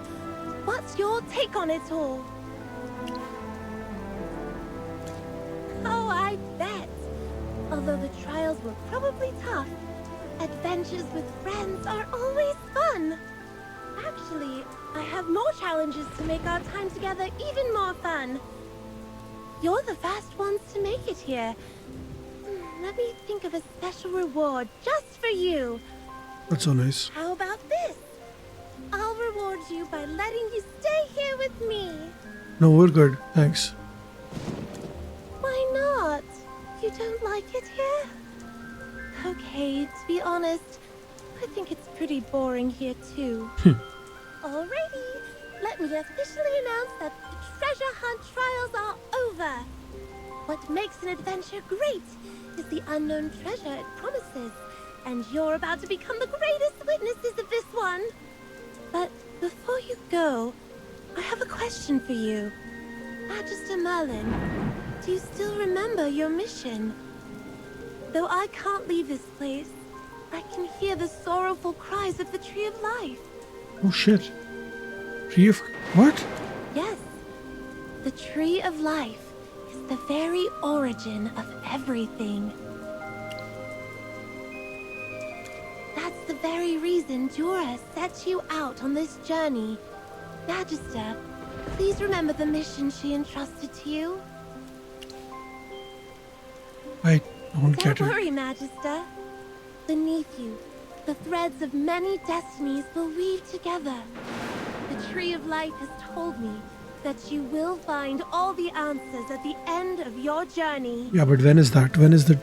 [SPEAKER 5] what's your take on it all? Oh, I bet. Although the trials were probably tough, adventures with friends are always fun. Actually, I have more challenges to make our time together even more fun. You're the first ones to make it here. Let me think of a special reward just for you.
[SPEAKER 1] That's so nice.
[SPEAKER 5] How about this? I'll reward you by letting you stay here with me.
[SPEAKER 1] No, we're good. Thanks.
[SPEAKER 5] Why not? You don't like it here? Okay, to be honest, I think it's pretty boring here too. Alrighty, let me officially announce that the treasure hunt trials are over. What makes an adventure great is the unknown treasure it promises, and you're about to become the greatest witnesses of this one. But before you go, I have a question for you. Magister Merlin, do you still remember your mission? Though I can't leave this place, I can hear the sorrowful cries of the Tree of Life.
[SPEAKER 1] Oh shit. Tree of... what?
[SPEAKER 5] Yes, the Tree of Life is the very origin of everything. That's the very reason Jorah set you out on this journey. Magister, please remember the mission she entrusted to you.
[SPEAKER 1] I don't get
[SPEAKER 5] Don't
[SPEAKER 1] it.
[SPEAKER 5] worry, Magister. Beneath you, the threads of many destinies will weave together. The Tree of Life has told me that you will find all the answers at the end of your journey.
[SPEAKER 1] Yeah, but when is that? When is the...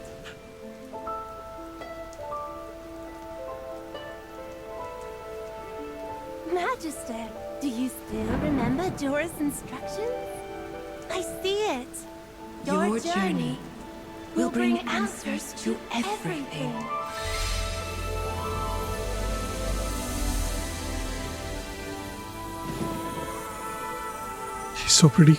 [SPEAKER 5] Magister, do you still remember Jorah's instructions? I see it.
[SPEAKER 2] Your journey will bring answers to everything.
[SPEAKER 1] She's so pretty.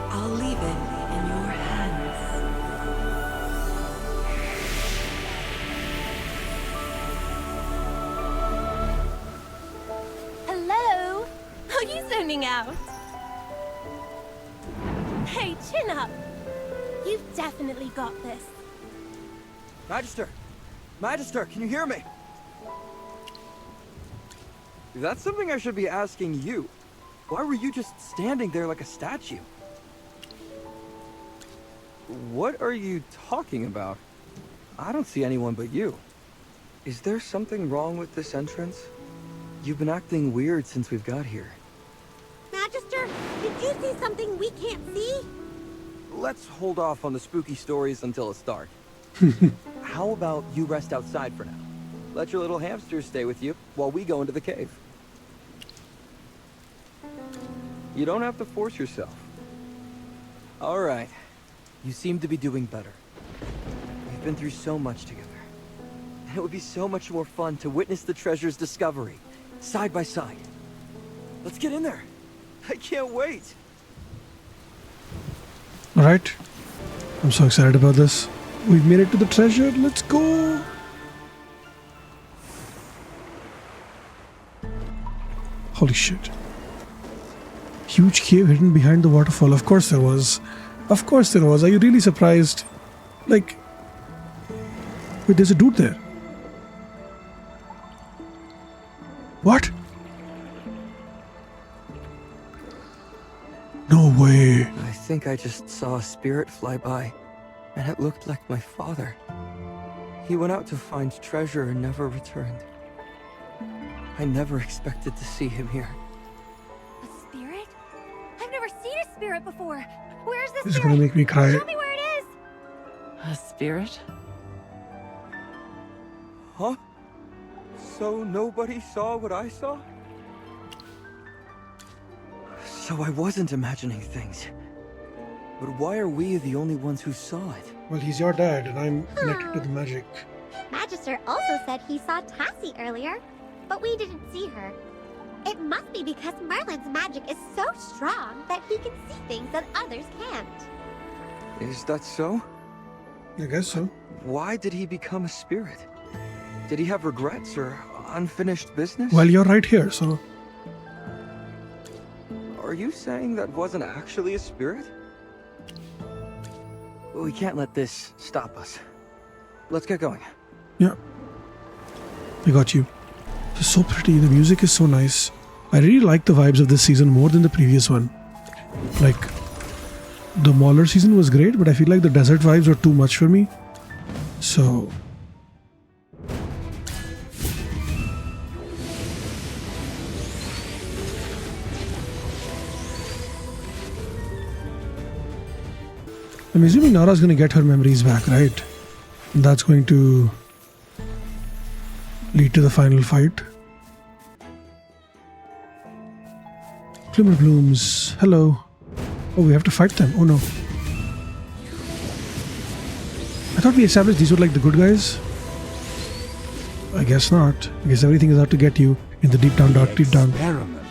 [SPEAKER 2] I'll leave it in your hands.
[SPEAKER 5] Hello? Are you zoning out? Hey, chin up. You've definitely got this.
[SPEAKER 3] Magister! Magister, can you hear me? That's something I should be asking you. Why were you just standing there like a statue? What are you talking about? I don't see anyone but you. Is there something wrong with this entrance? You've been acting weird since we've got here.
[SPEAKER 5] Magister, did you see something we can't see?
[SPEAKER 3] Let's hold off on the spooky stories until it's dark. How about you rest outside for now? Let your little hamsters stay with you while we go into the cave. You don't have to force yourself. All right. You seem to be doing better. We've been through so much together. And it would be so much more fun to witness the treasure's discovery, side by side. Let's get in there. I can't wait.
[SPEAKER 1] Alright. I'm so excited about this. We've made it to the treasure. Let's go. Holy shit. Huge cave hidden behind the waterfall. Of course there was. Of course there was. Are you really surprised? Like... wait, there's a dude there. What? No way.
[SPEAKER 3] I think I just saw a spirit fly by, and it looked like my father. He went out to find treasure and never returned. I never expected to see him here.
[SPEAKER 7] A spirit? I've never seen a spirit before. Where's the
[SPEAKER 1] This is
[SPEAKER 7] spirit?
[SPEAKER 1] gonna make me cry.
[SPEAKER 7] Show me where it is.
[SPEAKER 2] A spirit?
[SPEAKER 3] Huh? So nobody saw what I saw? So I wasn't imagining things. But why are we the only ones who saw it?
[SPEAKER 1] Well, he's your dad, and I'm connected to the magic.
[SPEAKER 4] Magister also said he saw Tassie earlier, but we didn't see her. It must be because Merlin's magic is so strong that he can see things that others can't.
[SPEAKER 3] Is that so?
[SPEAKER 1] I guess so.
[SPEAKER 3] Why did he become a spirit? Did he have regrets or unfinished business?
[SPEAKER 1] Well, you're right here, so...
[SPEAKER 3] Are you saying that wasn't actually a spirit? We can't let this stop us. Let's get going.
[SPEAKER 1] Yeah. I got you. It's so pretty. The music is so nice. I really like the vibes of this season more than the previous one. Like, the Mauler season was great, but I feel like the desert vibes were too much for me. So... I'm assuming Nara's gonna get her memories back, right? And that's going to lead to the final fight. Glimmer blooms. Hello. Oh, we have to fight them. Oh no. I thought we established these were like the good guys. I guess not. I guess everything is out to get you in the deep down, dark, deep down.
[SPEAKER 6] The experiment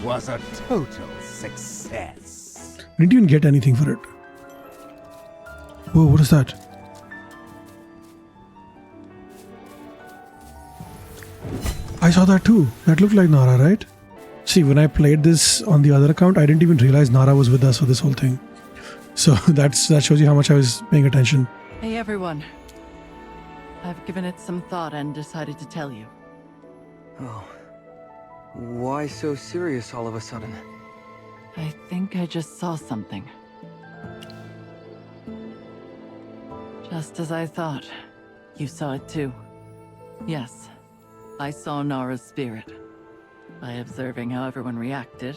[SPEAKER 6] was a total success.
[SPEAKER 1] I didn't even get anything for it. Whoa, what is that? I saw that too. That looked like Nara, right? See, when I played this on the other account, I didn't even realize Nara was with us for this whole thing. So that shows you how much I was paying attention.
[SPEAKER 2] Hey everyone. I've given it some thought and decided to tell you.
[SPEAKER 3] Oh. Why so serious all of a sudden?
[SPEAKER 2] I think I just saw something. Just as I thought. You saw it too. Yes, I saw Nara's spirit. By observing how everyone reacted,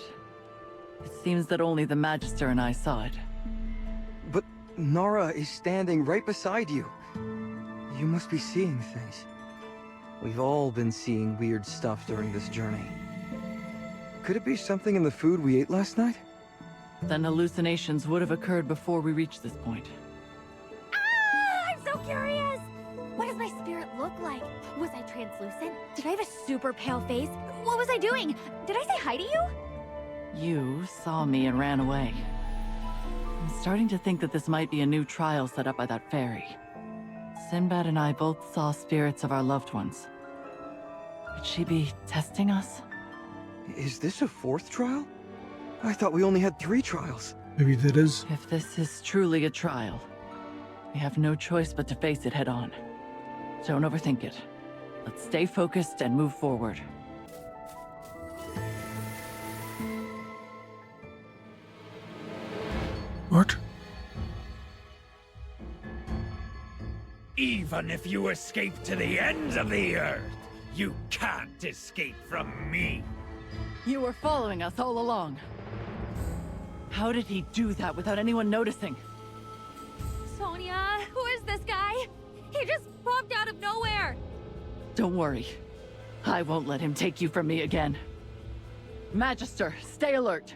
[SPEAKER 2] it seems that only the Magister and I saw it.
[SPEAKER 3] But Nara is standing right beside you. You must be seeing things. We've all been seeing weird stuff during this journey. Could it be something in the food we ate last night?
[SPEAKER 2] Then hallucinations would have occurred before we reached this point.
[SPEAKER 7] I'm so curious! What does my spirit look like? Was I translucent? Did I have a super pale face? What was I doing? Did I say hi to you?
[SPEAKER 2] You saw me and ran away. I'm starting to think that this might be a new trial set up by that fairy. Sinbad and I both saw spirits of our loved ones. Could she be testing us?
[SPEAKER 3] Is this a fourth trial? I thought we only had 3 trials.
[SPEAKER 1] Maybe there is.
[SPEAKER 2] If this is truly a trial, we have no choice but to face it head on. Don't overthink it. Let's stay focused and move forward.
[SPEAKER 1] What?
[SPEAKER 10] Even if you escape to the ends of the earth, you can't escape from me.
[SPEAKER 2] You were following us all along. How did he do that without anyone noticing?
[SPEAKER 7] Sonia, who is this guy? He just popped out of nowhere.
[SPEAKER 2] Don't worry. I won't let him take you from me again. Magister, stay alert.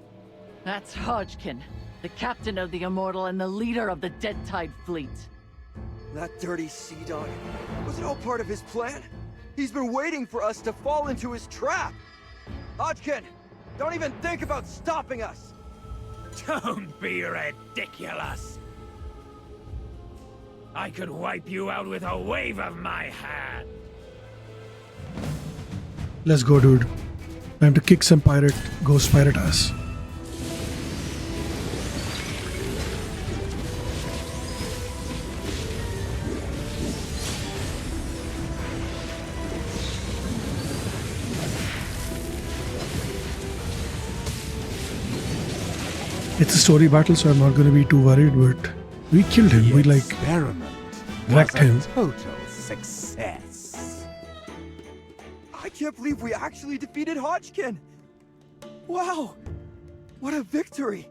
[SPEAKER 2] That's Hodgkin, the captain of the Immortal and the leader of the Dead Tide fleet.
[SPEAKER 3] That dirty sea dog. Was it all part of his plan? He's been waiting for us to fall into his trap. Hodgkin, don't even think about stopping us.
[SPEAKER 10] Don't be ridiculous. I could wipe you out with a wave of my hand.
[SPEAKER 1] Let's go, dude. Time to kick some ghost pirate ass. It's a story battle, so I'm not going to be too worried, but we killed him. We, like, wrecked him.
[SPEAKER 6] Total success.
[SPEAKER 3] I can't believe we actually defeated Hodgkin. Wow, what a victory.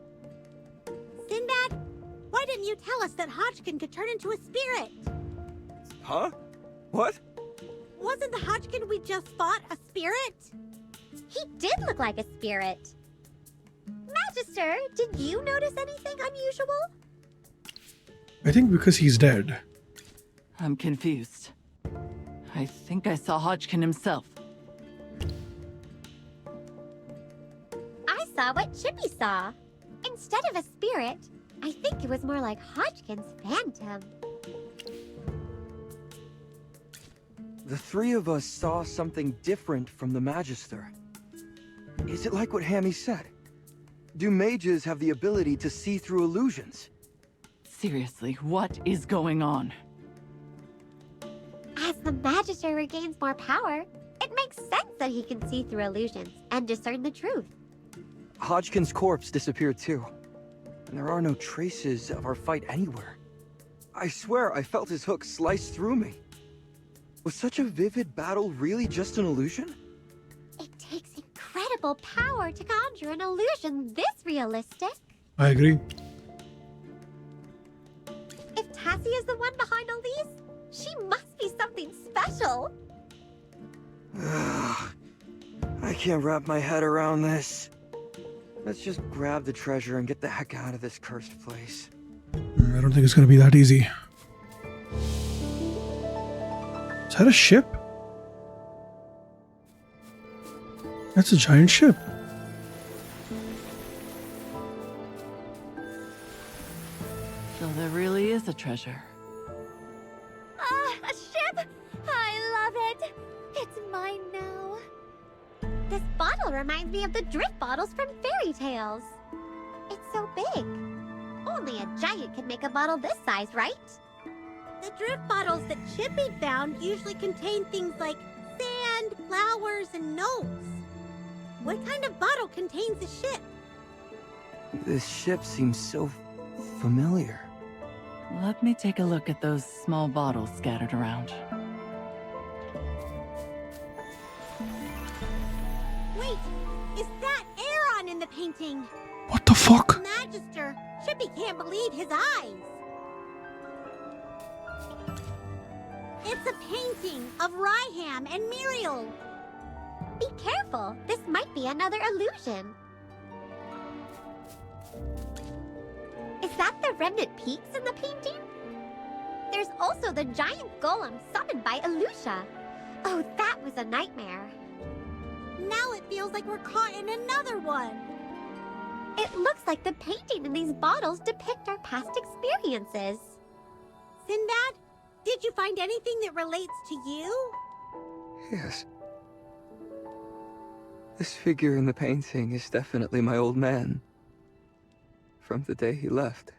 [SPEAKER 5] Sinbad, why didn't you tell us that Hodgkin could turn into a spirit?
[SPEAKER 3] Huh? What?
[SPEAKER 5] Wasn't the Hodgkin we just fought a spirit?
[SPEAKER 4] He did look like a spirit. Magister, did you notice anything unusual?
[SPEAKER 1] I think because he's dead.
[SPEAKER 2] I'm confused. I think I saw Hodgkin himself.
[SPEAKER 4] saw what Chippy saw. Instead of a spirit, I think it was more like Hodgkin's phantom.
[SPEAKER 3] The three of us saw something different from the Magister. Is it like what Hammy said? Do mages have the ability to see through illusions?
[SPEAKER 2] Seriously, what is going on?
[SPEAKER 4] As the Magister regains more power, it makes sense that he can see through illusions and discern the truth.
[SPEAKER 3] Hodgkin's corpse disappeared too. And there are no traces of our fight anywhere. I swear I felt his hook slice through me. Was such a vivid battle really just an illusion?
[SPEAKER 4] It takes incredible power to conjure an illusion this realistic.
[SPEAKER 1] I agree.
[SPEAKER 4] If Tassie is the one behind all these, she must be something special.
[SPEAKER 3] I can't wrap my head around this. Let's just grab the treasure and get the heck out of this cursed place.
[SPEAKER 1] I don't think it's gonna be that easy. Is that a ship? That's a giant ship.
[SPEAKER 2] So there really is a treasure.
[SPEAKER 7] A ship? I love it. It's mine now.
[SPEAKER 4] This bottle reminds me of the drift bottles from fairy tales. It's so big. Only a giant could make a bottle this size, right?
[SPEAKER 5] The drift bottles that Chippy found usually contain things like sand, flowers, and notes. What kind of bottle contains a ship?
[SPEAKER 3] This ship seems so familiar.
[SPEAKER 2] Let me take a look at those small bottles scattered around.
[SPEAKER 5] Wait, is that Aaron in the painting?
[SPEAKER 1] What the fuck?
[SPEAKER 5] Magister, Chippy can't believe his eyes. It's a painting of Ryham and Muriel.
[SPEAKER 4] Be careful, this might be another illusion. Is that the remnant peaks in the painting? There's also the giant golem summoned by Elusha. Oh, that was a nightmare.
[SPEAKER 5] Now it feels like we're caught in another one.
[SPEAKER 4] It looks like the painting in these bottles depict our past experiences.
[SPEAKER 5] Sinbad, did you find anything that relates to you?
[SPEAKER 3] Yes. This figure in the painting is definitely my old man. From the day he left.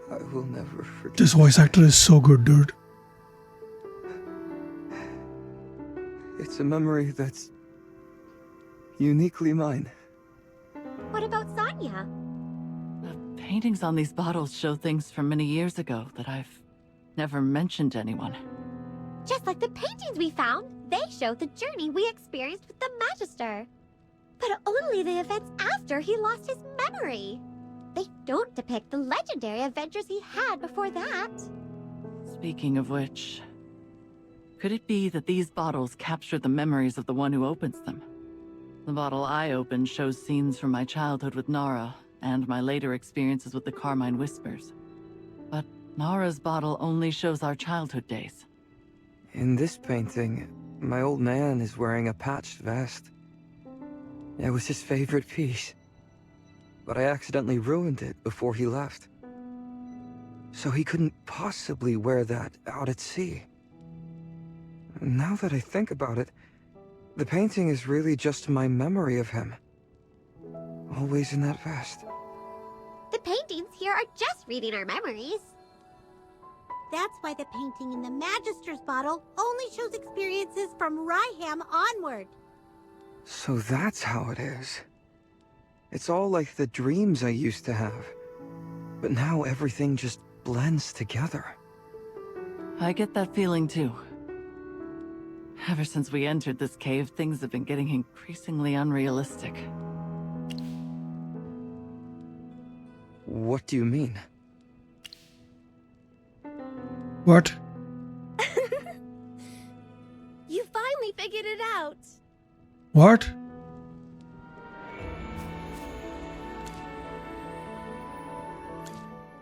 [SPEAKER 3] I will never forget.
[SPEAKER 1] This voice actor is so good, dude.
[SPEAKER 3] It's a memory that's uniquely mine.
[SPEAKER 4] What about Sonia?
[SPEAKER 2] The paintings on these bottles show things from many years ago that I've never mentioned to anyone.
[SPEAKER 4] Just like the paintings we found, they show the journey we experienced with the Magister. But only the events after he lost his memory. They don't depict the legendary adventures he had before that.
[SPEAKER 2] Speaking of which, could it be that these bottles capture the memories of the one who opens them? The bottle I opened shows scenes from my childhood with Nara and my later experiences with the Carmine Whispers. But Nara's bottle only shows our childhood days.
[SPEAKER 3] In this painting, my old man is wearing a patched vest. It was his favorite piece. But I accidentally ruined it before he left. So he couldn't possibly wear that out at sea. Now that I think about it, the painting is really just my memory of him. Always in that vest.
[SPEAKER 4] The paintings here are just reading our memories.
[SPEAKER 5] That's why the painting in the Magister's bottle only shows experiences from Ryham onward.
[SPEAKER 3] So that's how it is. It's all like the dreams I used to have. But now everything just blends together.
[SPEAKER 2] I get that feeling too. Ever since we entered this cave, things have been getting increasingly unrealistic.
[SPEAKER 3] What do you mean?
[SPEAKER 1] What?
[SPEAKER 7] You finally figured it out.
[SPEAKER 1] What?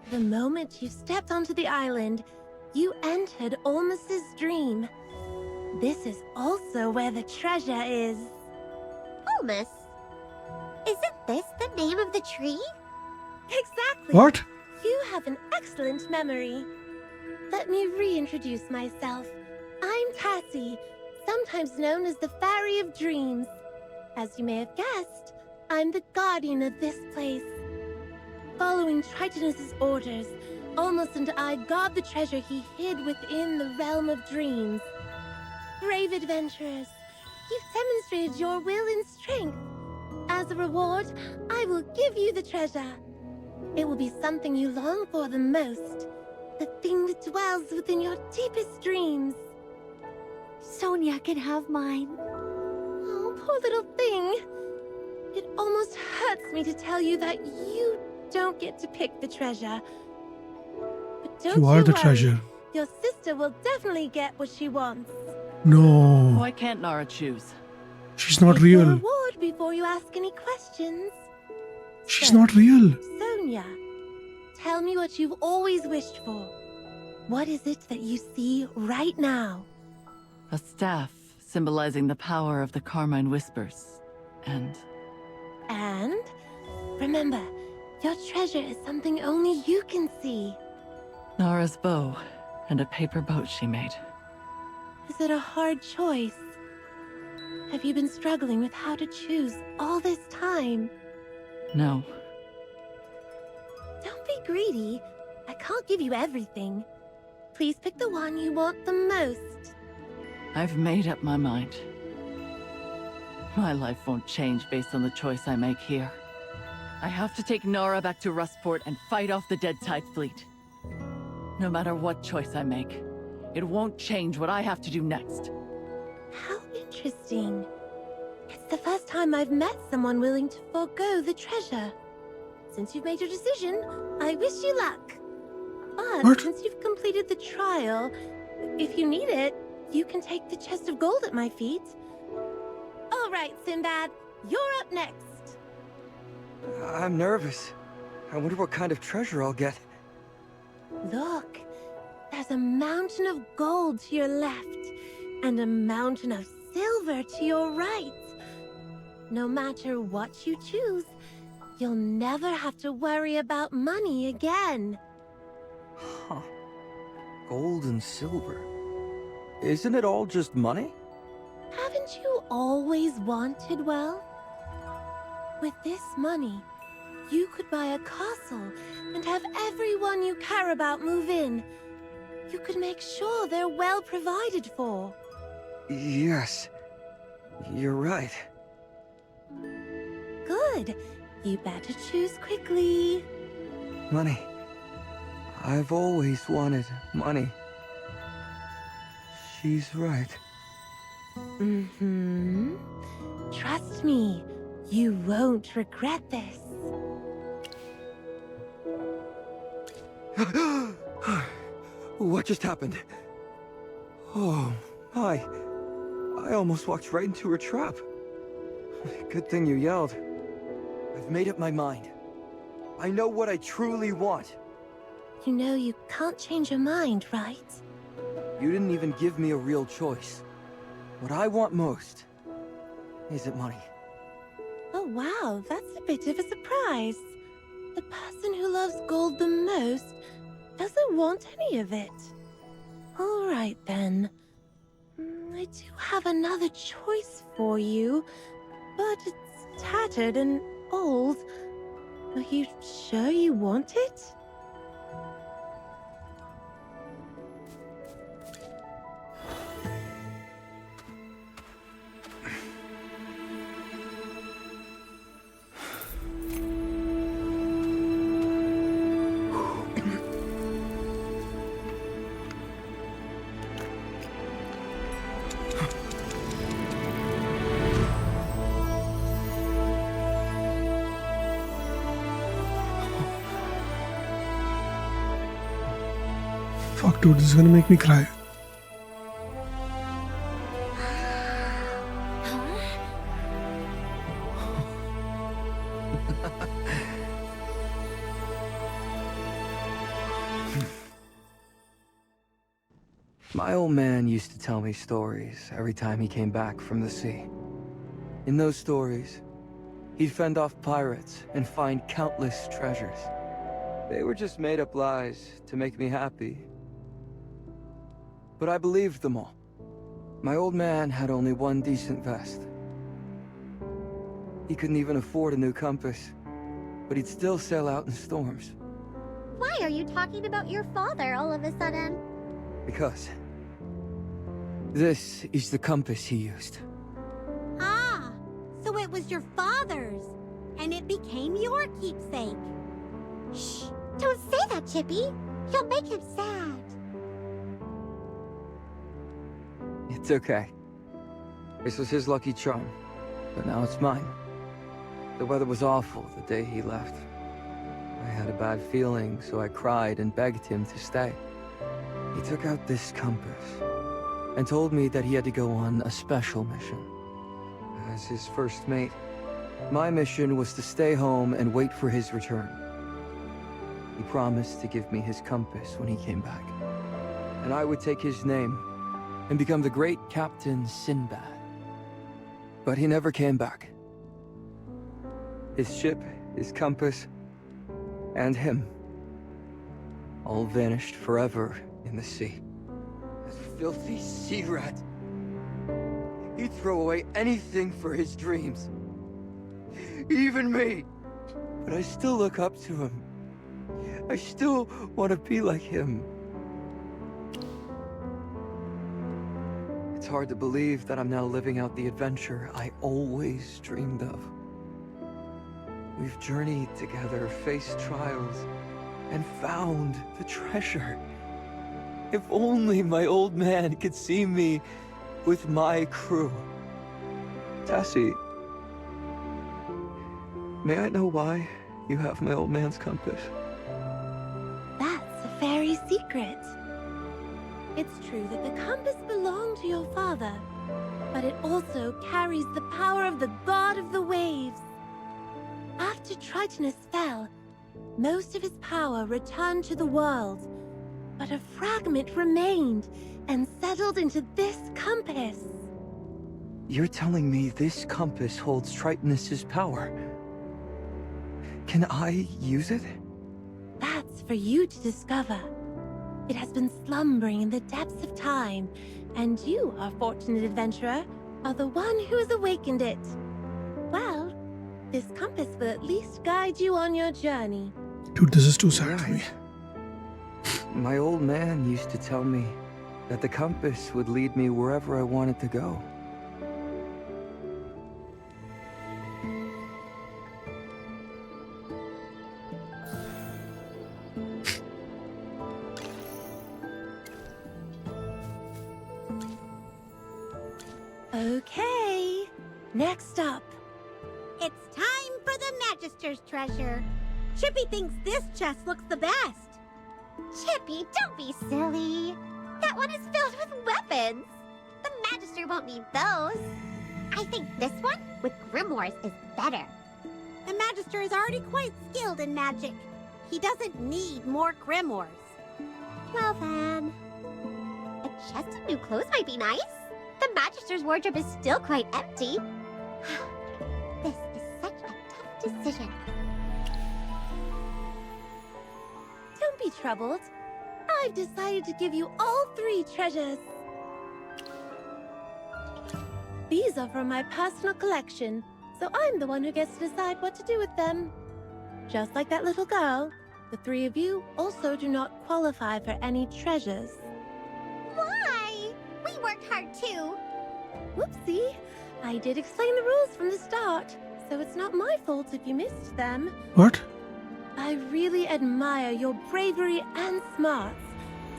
[SPEAKER 11] The moment you stepped onto the island, you entered Olmus's dream. This is also where the treasure is.
[SPEAKER 4] Olmus? Isn't this the name of the tree?
[SPEAKER 11] Exactly.
[SPEAKER 1] What?
[SPEAKER 11] You have an excellent memory. Let me reintroduce myself. I'm Tassie, sometimes known as the Fairy of Dreams. As you may have guessed, I'm the guardian of this place. Following Tritonus's orders, Olmos and I guard the treasure he hid within the realm of dreams. Brave adventurers, you've demonstrated your will and strength. As a reward, I will give you the treasure. It will be something you long for the most. The thing that dwells within your deepest dreams.
[SPEAKER 7] Sonia can have mine.
[SPEAKER 11] Oh, poor little thing. It almost hurts me to tell you that you don't get to pick the treasure. But don't
[SPEAKER 1] You are the
[SPEAKER 11] worry.
[SPEAKER 1] treasure.
[SPEAKER 11] Your sister will definitely get what she wants.
[SPEAKER 1] No.
[SPEAKER 2] Why can't Nara choose?
[SPEAKER 1] She's not
[SPEAKER 11] Pick your
[SPEAKER 1] real.
[SPEAKER 11] reward before you ask any questions.
[SPEAKER 1] She's not real.
[SPEAKER 11] Sonia, tell me what you've always wished for. What is it that you see right now?
[SPEAKER 2] A staff symbolizing the power of the Carmine Whispers.
[SPEAKER 11] And remember, your treasure is something only you can see.
[SPEAKER 2] Nara's bow and a paper boat she made.
[SPEAKER 11] Is it a hard choice? Have you been struggling with how to choose all this time?
[SPEAKER 2] No.
[SPEAKER 11] Don't be greedy. I can't give you everything. Please pick the one you want the most.
[SPEAKER 2] I've made up my mind. My life won't change based on the choice I make here. I have to take Nara back to Rustport and fight off the Dead Tide fleet. No matter what choice I make, it won't change what I have to do next.
[SPEAKER 11] How interesting. It's the first time I've met someone willing to forego the treasure. Since you've made your decision, I wish you luck. But
[SPEAKER 1] What?
[SPEAKER 11] since you've completed the trial, if you need it, you can take the chest of gold at my feet. All right, Sinbad, you're up next.
[SPEAKER 3] I'm nervous. I wonder what kind of treasure I'll get.
[SPEAKER 11] Look, there's a mountain of gold to your left, and a mountain of silver to your right. No matter what you choose, you'll never have to worry about money again.
[SPEAKER 3] Huh. Gold and silver. Isn't it all just money?
[SPEAKER 11] Haven't you always wanted wealth? With this money, you could buy a castle and have everyone you care about move in. You could make sure they're well provided for.
[SPEAKER 3] Yes. You're right.
[SPEAKER 11] Good. You better choose quickly.
[SPEAKER 3] Money. I've always wanted money. She's right.
[SPEAKER 11] Mm-hmm. Trust me, you won't regret this.
[SPEAKER 3] What just happened? Oh, my. I almost walked right into her trap. Good thing you yelled. I've made up my mind. I know what I truly want.
[SPEAKER 11] You know you can't change your mind, right?
[SPEAKER 3] You didn't even give me a real choice. What I want most isn't money.
[SPEAKER 11] Oh wow, that's a bit of a surprise. The person who loves gold the most doesn't want any of it. All right then. I do have another choice for you, but it's tattered and old. Are you sure you want it?
[SPEAKER 1] Fuck, dude, this is gonna make me cry.
[SPEAKER 3] My old man used to tell me stories every time he came back from the sea. In those stories, He'd fend off pirates and find countless treasures. They were just made-up lies to make me happy. But I believed them all. My old man had only one decent vest. He couldn't even afford a new compass, but he'd still sail out in storms.
[SPEAKER 4] Why are you talking about your father all of a sudden?
[SPEAKER 3] Because this is the compass he used.
[SPEAKER 5] Ah, so it was your father's, and it became your keepsake.
[SPEAKER 4] Shh! Don't say that, Chippy. You'll make him sad.
[SPEAKER 3] It's okay. This was his lucky charm, but now it's mine. The weather was awful the day he left. I had a bad feeling, so I cried and begged him to stay. He took out this compass and told me that he had to go on a special mission. As his first mate, my mission was to stay home and wait for his return. He promised to give me his compass when he came back, and I would take his name and become the great Captain Sinbad. But he never came back. His ship, his compass, and him all vanished forever in the sea. That filthy sea rat. He'd throw away anything for his dreams. Even me. But I still look up to him. I still want to be like him. It's hard to believe that I'm now living out the adventure I always dreamed of. We've journeyed together, faced trials, and found the treasure. If only my old man could see me with my crew. Tassie, may I know why you have my old man's compass?
[SPEAKER 11] That's a fairy secret. It's true that the compass belonged to your father, but it also carries the power of the god of the waves. After Tritonus fell, most of his power returned to the world, but a fragment remained and settled into this compass.
[SPEAKER 3] You're telling me this compass holds Tritonus's power? Can I use it?
[SPEAKER 11] That's for you to discover. It has been slumbering in the depths of time, and you, our fortunate adventurer, are the one who has awakened it. Well, this compass will at least guide you on your journey.
[SPEAKER 1] Dude, this is too sad for me.
[SPEAKER 3] My old man used to tell me that the compass would lead me wherever I wanted to go.
[SPEAKER 11] Okay, next up.
[SPEAKER 5] It's time for the Magister's treasure. Chippy thinks this chest looks the best.
[SPEAKER 4] Chippy, don't be silly. That one is filled with weapons. The Magister won't need those. I think this one with grimoires is better.
[SPEAKER 5] The Magister is already quite skilled in magic. He doesn't need more grimoires.
[SPEAKER 4] Well then, a chest of new clothes might be nice. The Magister's wardrobe is still quite empty. This is such a tough decision.
[SPEAKER 11] Don't be troubled. I've decided to give you all 3 treasures. These are from my personal collection, so I'm the one who gets to decide what to do with them. Just like that little girl, the 3 of you also do not qualify for any treasures.
[SPEAKER 4] Why? We worked hard too.
[SPEAKER 11] Whoopsie. I did explain the rules from the start, so it's not my fault if you missed them.
[SPEAKER 1] What?
[SPEAKER 11] I really admire your bravery and smarts,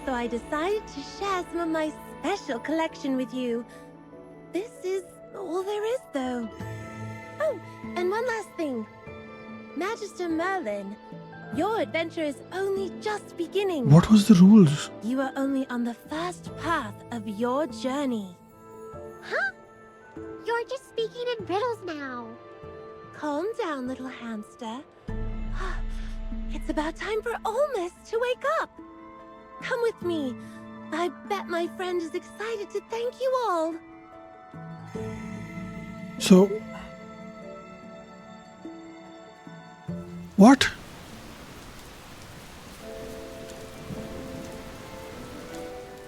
[SPEAKER 11] so I decided to share some of my special collection with you. This is all there is, though. Oh, and one last thing. Magister Merlin, your adventure is only just beginning.
[SPEAKER 1] What was the rules?
[SPEAKER 11] You are only on the first path of your journey.
[SPEAKER 4] Huh? You're just speaking in riddles now.
[SPEAKER 11] Calm down, little hamster. It's about time for Olmus to wake up. Come with me. I bet my friend is excited to thank you all.
[SPEAKER 1] So, What?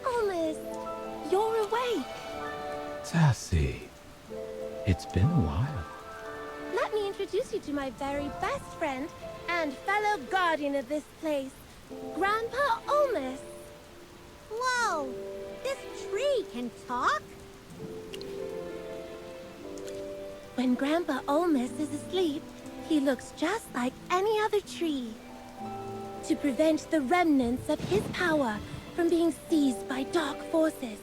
[SPEAKER 11] Almost. You're awake.
[SPEAKER 6] Sassy, it's been a while.
[SPEAKER 11] Let me introduce you to my very best friend and fellow guardian of this place, Grandpa Olmus.
[SPEAKER 5] Whoa! This tree can talk?
[SPEAKER 11] When Grandpa Olmus is asleep, he looks just like any other tree. To prevent the remnants of his power from being seized by dark forces,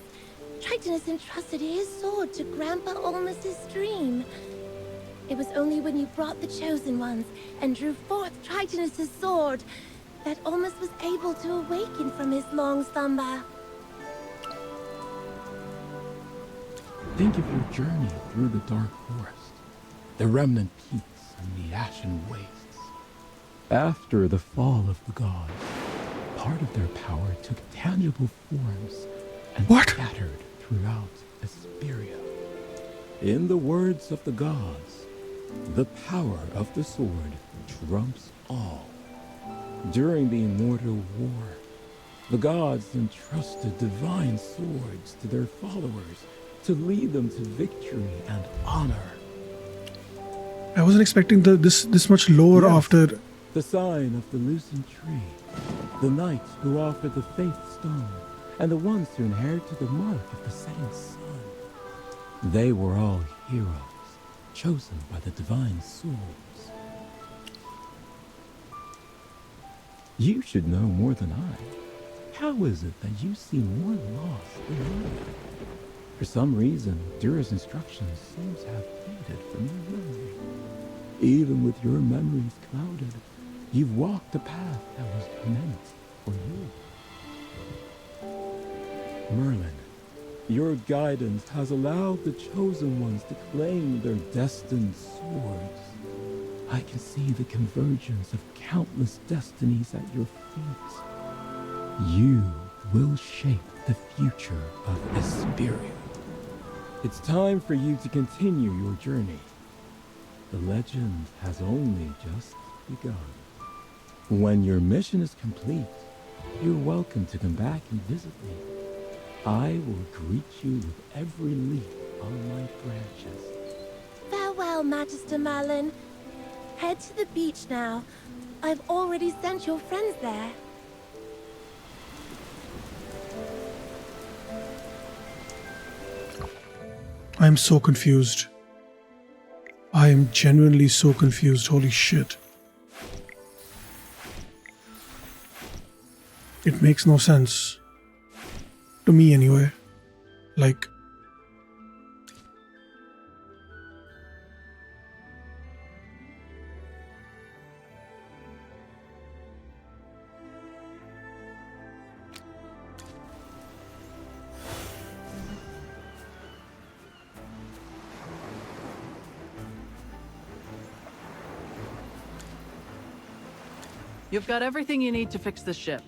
[SPEAKER 11] Tritonus entrusted his sword to Grandpa Olmus's dream. It was only when you brought the Chosen Ones and drew forth Tritonus' sword that Olmus was able to awaken from his long slumber.
[SPEAKER 6] Think of your journey through the dark forest, the remnant peaks and the ashen wastes. After the fall of the gods, part of their power took tangible forms and scattered throughout Esperia. In the words of the gods, the power of the sword trumps all. During the Immortal War, the gods entrusted divine swords to their followers to lead them to victory and honor.
[SPEAKER 1] I wasn't expecting this much lower after.
[SPEAKER 6] The sign of the loosened tree, the knights who offer the faith stone, and the ones who inherited the mark of the setting sun. They were all heroes, chosen by the divine souls. You should know more than I. How is it that you seem more lost than I? For some reason, Dura's instructions seem to have faded from your memory. Even with your memories clouded, you've walked a path that was meant for you. Merlin, your guidance has allowed the Chosen Ones to claim their destined swords. I can see the convergence of countless destinies at your feet. You will shape the future of Esperia. It's time for you to continue your journey. The legend has only just begun. When your mission is complete, you're welcome to come back and visit me. I will greet you with every leaf on my branches.
[SPEAKER 11] Farewell, Magister Merlin. Head to the beach now. I've already sent your friends there.
[SPEAKER 1] I'm so confused. I am genuinely so confused. Holy shit. It makes no sense. To me, anyway. Like.
[SPEAKER 2] You've got everything you need to fix the ship.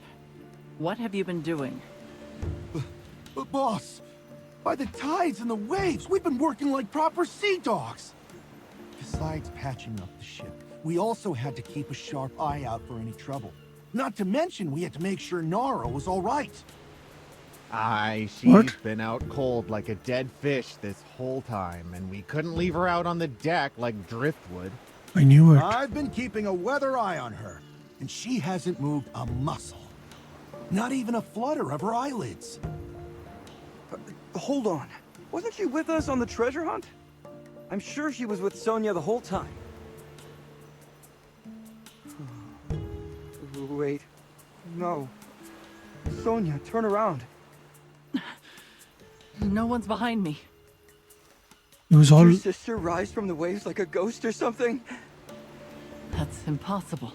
[SPEAKER 2] What have you been doing?
[SPEAKER 12] But boss, by the tides and the waves, we've been working like proper sea dogs. Besides patching up the ship, we also had to keep a sharp eye out for any trouble. Not to mention, we had to make sure Nara was all right.
[SPEAKER 13] She's been out cold like a dead fish this whole time, and we couldn't leave her out on the deck like driftwood.
[SPEAKER 1] I knew it.
[SPEAKER 12] I've been keeping a weather eye on her, and she hasn't moved a muscle. Not even a flutter of her eyelids.
[SPEAKER 3] Hold on. Wasn't she with us on the treasure hunt? I'm sure she was with Sonia the whole time. Wait. No. Sonia, turn around.
[SPEAKER 2] No one's behind me.
[SPEAKER 1] It was all.
[SPEAKER 3] Did your sister rise from the waves like a ghost or something?
[SPEAKER 2] That's impossible.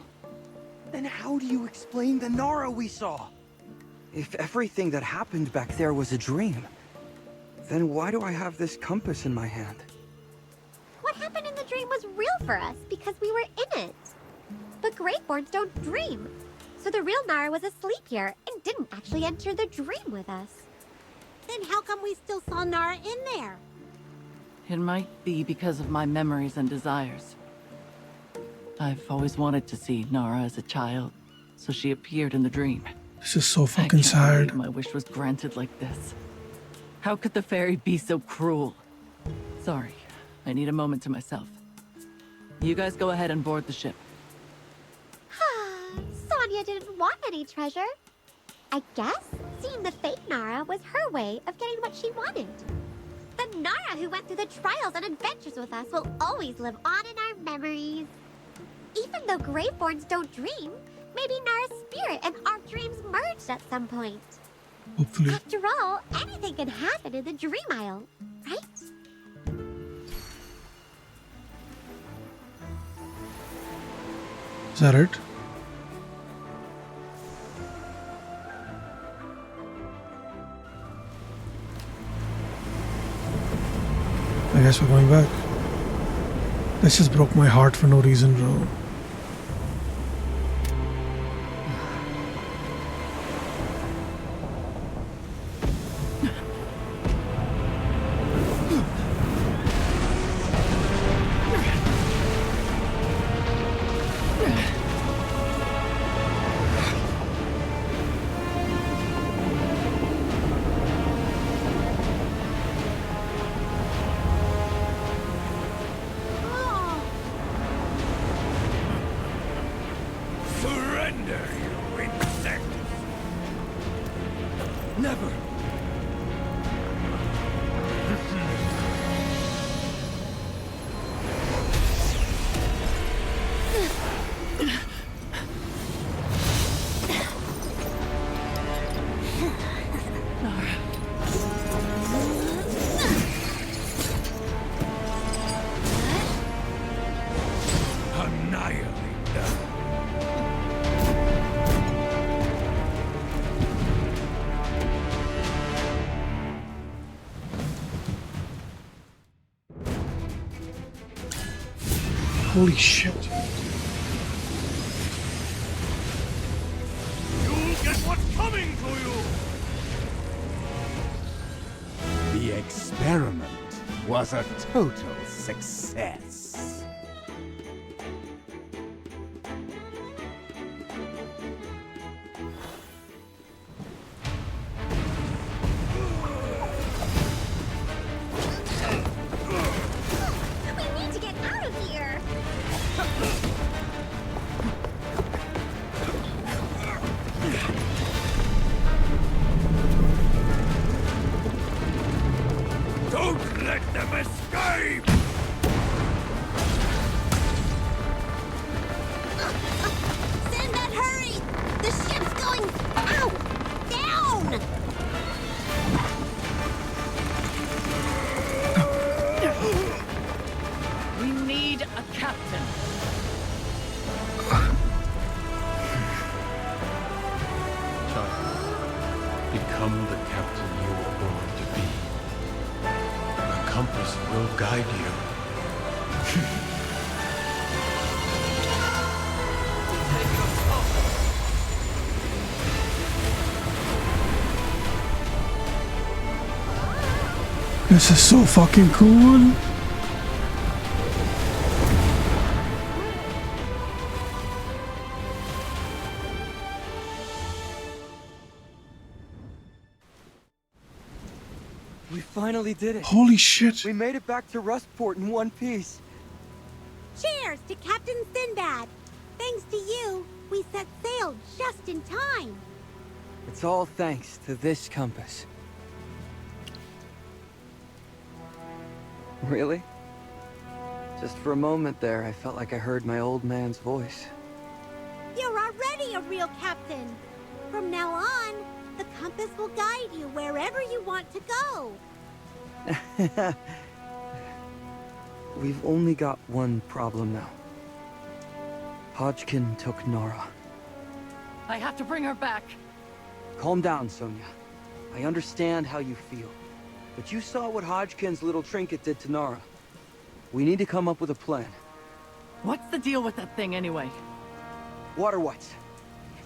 [SPEAKER 3] Then how do you explain the Nara we saw? If everything that happened back there was a dream, then why do I have this compass in my hand?
[SPEAKER 4] What happened in the dream was real for us because we were in it. But Greatborns don't dream. So the real Nara was asleep here and didn't actually enter the dream with us.
[SPEAKER 5] Then how come we still saw Nara in there?
[SPEAKER 2] It might be because of my memories and desires. I've always wanted to see Nara as a child, so she appeared in the dream.
[SPEAKER 1] This is so
[SPEAKER 2] I
[SPEAKER 1] fucking
[SPEAKER 2] can't
[SPEAKER 1] sad.
[SPEAKER 2] believe my wish was granted like this. How could the fairy be so cruel? Sorry, I need a moment to myself. You guys go ahead and board the ship.
[SPEAKER 4] Sonia didn't want any treasure. I guess seeing the fake Nara was her way of getting what she wanted. The Nara who went through the trials and adventures with us will always live on in our memories. Even though Graveborns don't dream, maybe Nara's spirit and our dreams merged at some point.
[SPEAKER 1] Hopefully.
[SPEAKER 4] After all, anything can happen in the Dream Isle, right?
[SPEAKER 1] Is that it? I guess we're going back. This just broke my heart for no reason, bro.
[SPEAKER 10] Surrender, you insect!
[SPEAKER 3] Never!
[SPEAKER 10] Annihilate them!
[SPEAKER 1] Holy shit.
[SPEAKER 10] You'll get what's coming to you!
[SPEAKER 13] The experiment was a total success.
[SPEAKER 4] We need to get out of here!
[SPEAKER 10] Don't let them escape!
[SPEAKER 5] Sinbad, hurry! The ship's going... Ow! Down!
[SPEAKER 2] We need a captain.
[SPEAKER 9] Child, become the captain you were born to be. The compass will guide you.
[SPEAKER 1] This is so fucking cool.
[SPEAKER 3] We finally did it.
[SPEAKER 1] Holy shit.
[SPEAKER 3] We made it back to Rustport in one piece.
[SPEAKER 5] Cheers to Captain Sinbad! Thanks to you, we set sail just in time.
[SPEAKER 3] It's all thanks to this compass. Really? Just for a moment there, I felt like I heard my old man's voice.
[SPEAKER 5] You're already a real captain. From now on, the compass will guide you wherever you want to go.
[SPEAKER 3] We've only got one problem now. Hodgkin took Nara.
[SPEAKER 2] I have to bring her back.
[SPEAKER 3] Calm down, Sonia. I understand how you feel. But you saw what Hodgkin's little trinket did to Nara. We need to come up with a plan.
[SPEAKER 2] What's the deal with that thing anyway?
[SPEAKER 3] Water Whites,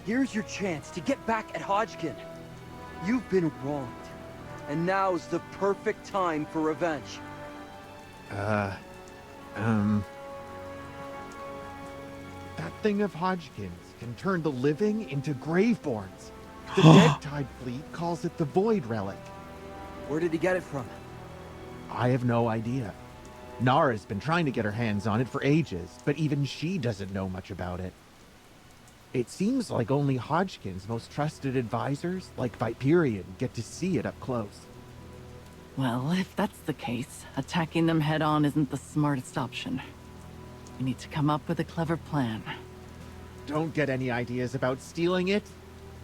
[SPEAKER 3] here's your chance to get back at Hodgkin. You've been wronged, and now's the perfect time for revenge.
[SPEAKER 13] thing of Hodgkin's can turn the living into graveborns. The Dead Tide fleet calls it the Void Relic.
[SPEAKER 3] Where did he get it from?
[SPEAKER 13] I have no idea. Nara's been trying to get her hands on it for ages, but even she doesn't know much about it. It seems like only Hodgkin's most trusted advisors, like Viperian, get to see it up close.
[SPEAKER 2] Well, if that's the case, attacking them head-on isn't the smartest option. We need to come up with a clever plan.
[SPEAKER 13] Don't get any ideas about stealing it.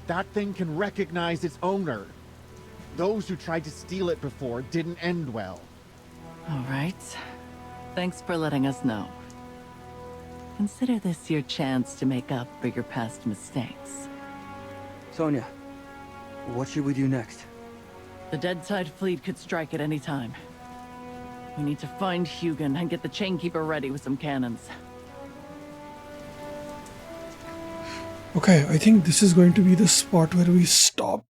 [SPEAKER 13] That thing can recognize its owner. Those who tried to steal it before didn't end well.
[SPEAKER 2] All right. Thanks for letting us know. Consider this your chance to make up for your past mistakes.
[SPEAKER 3] Sonia, what should we do next?
[SPEAKER 2] The Dead Tide fleet could strike at any time. We need to find Hugin and get the Chainkeeper ready with some cannons.
[SPEAKER 1] Okay, I think this is going to be the spot where we stop.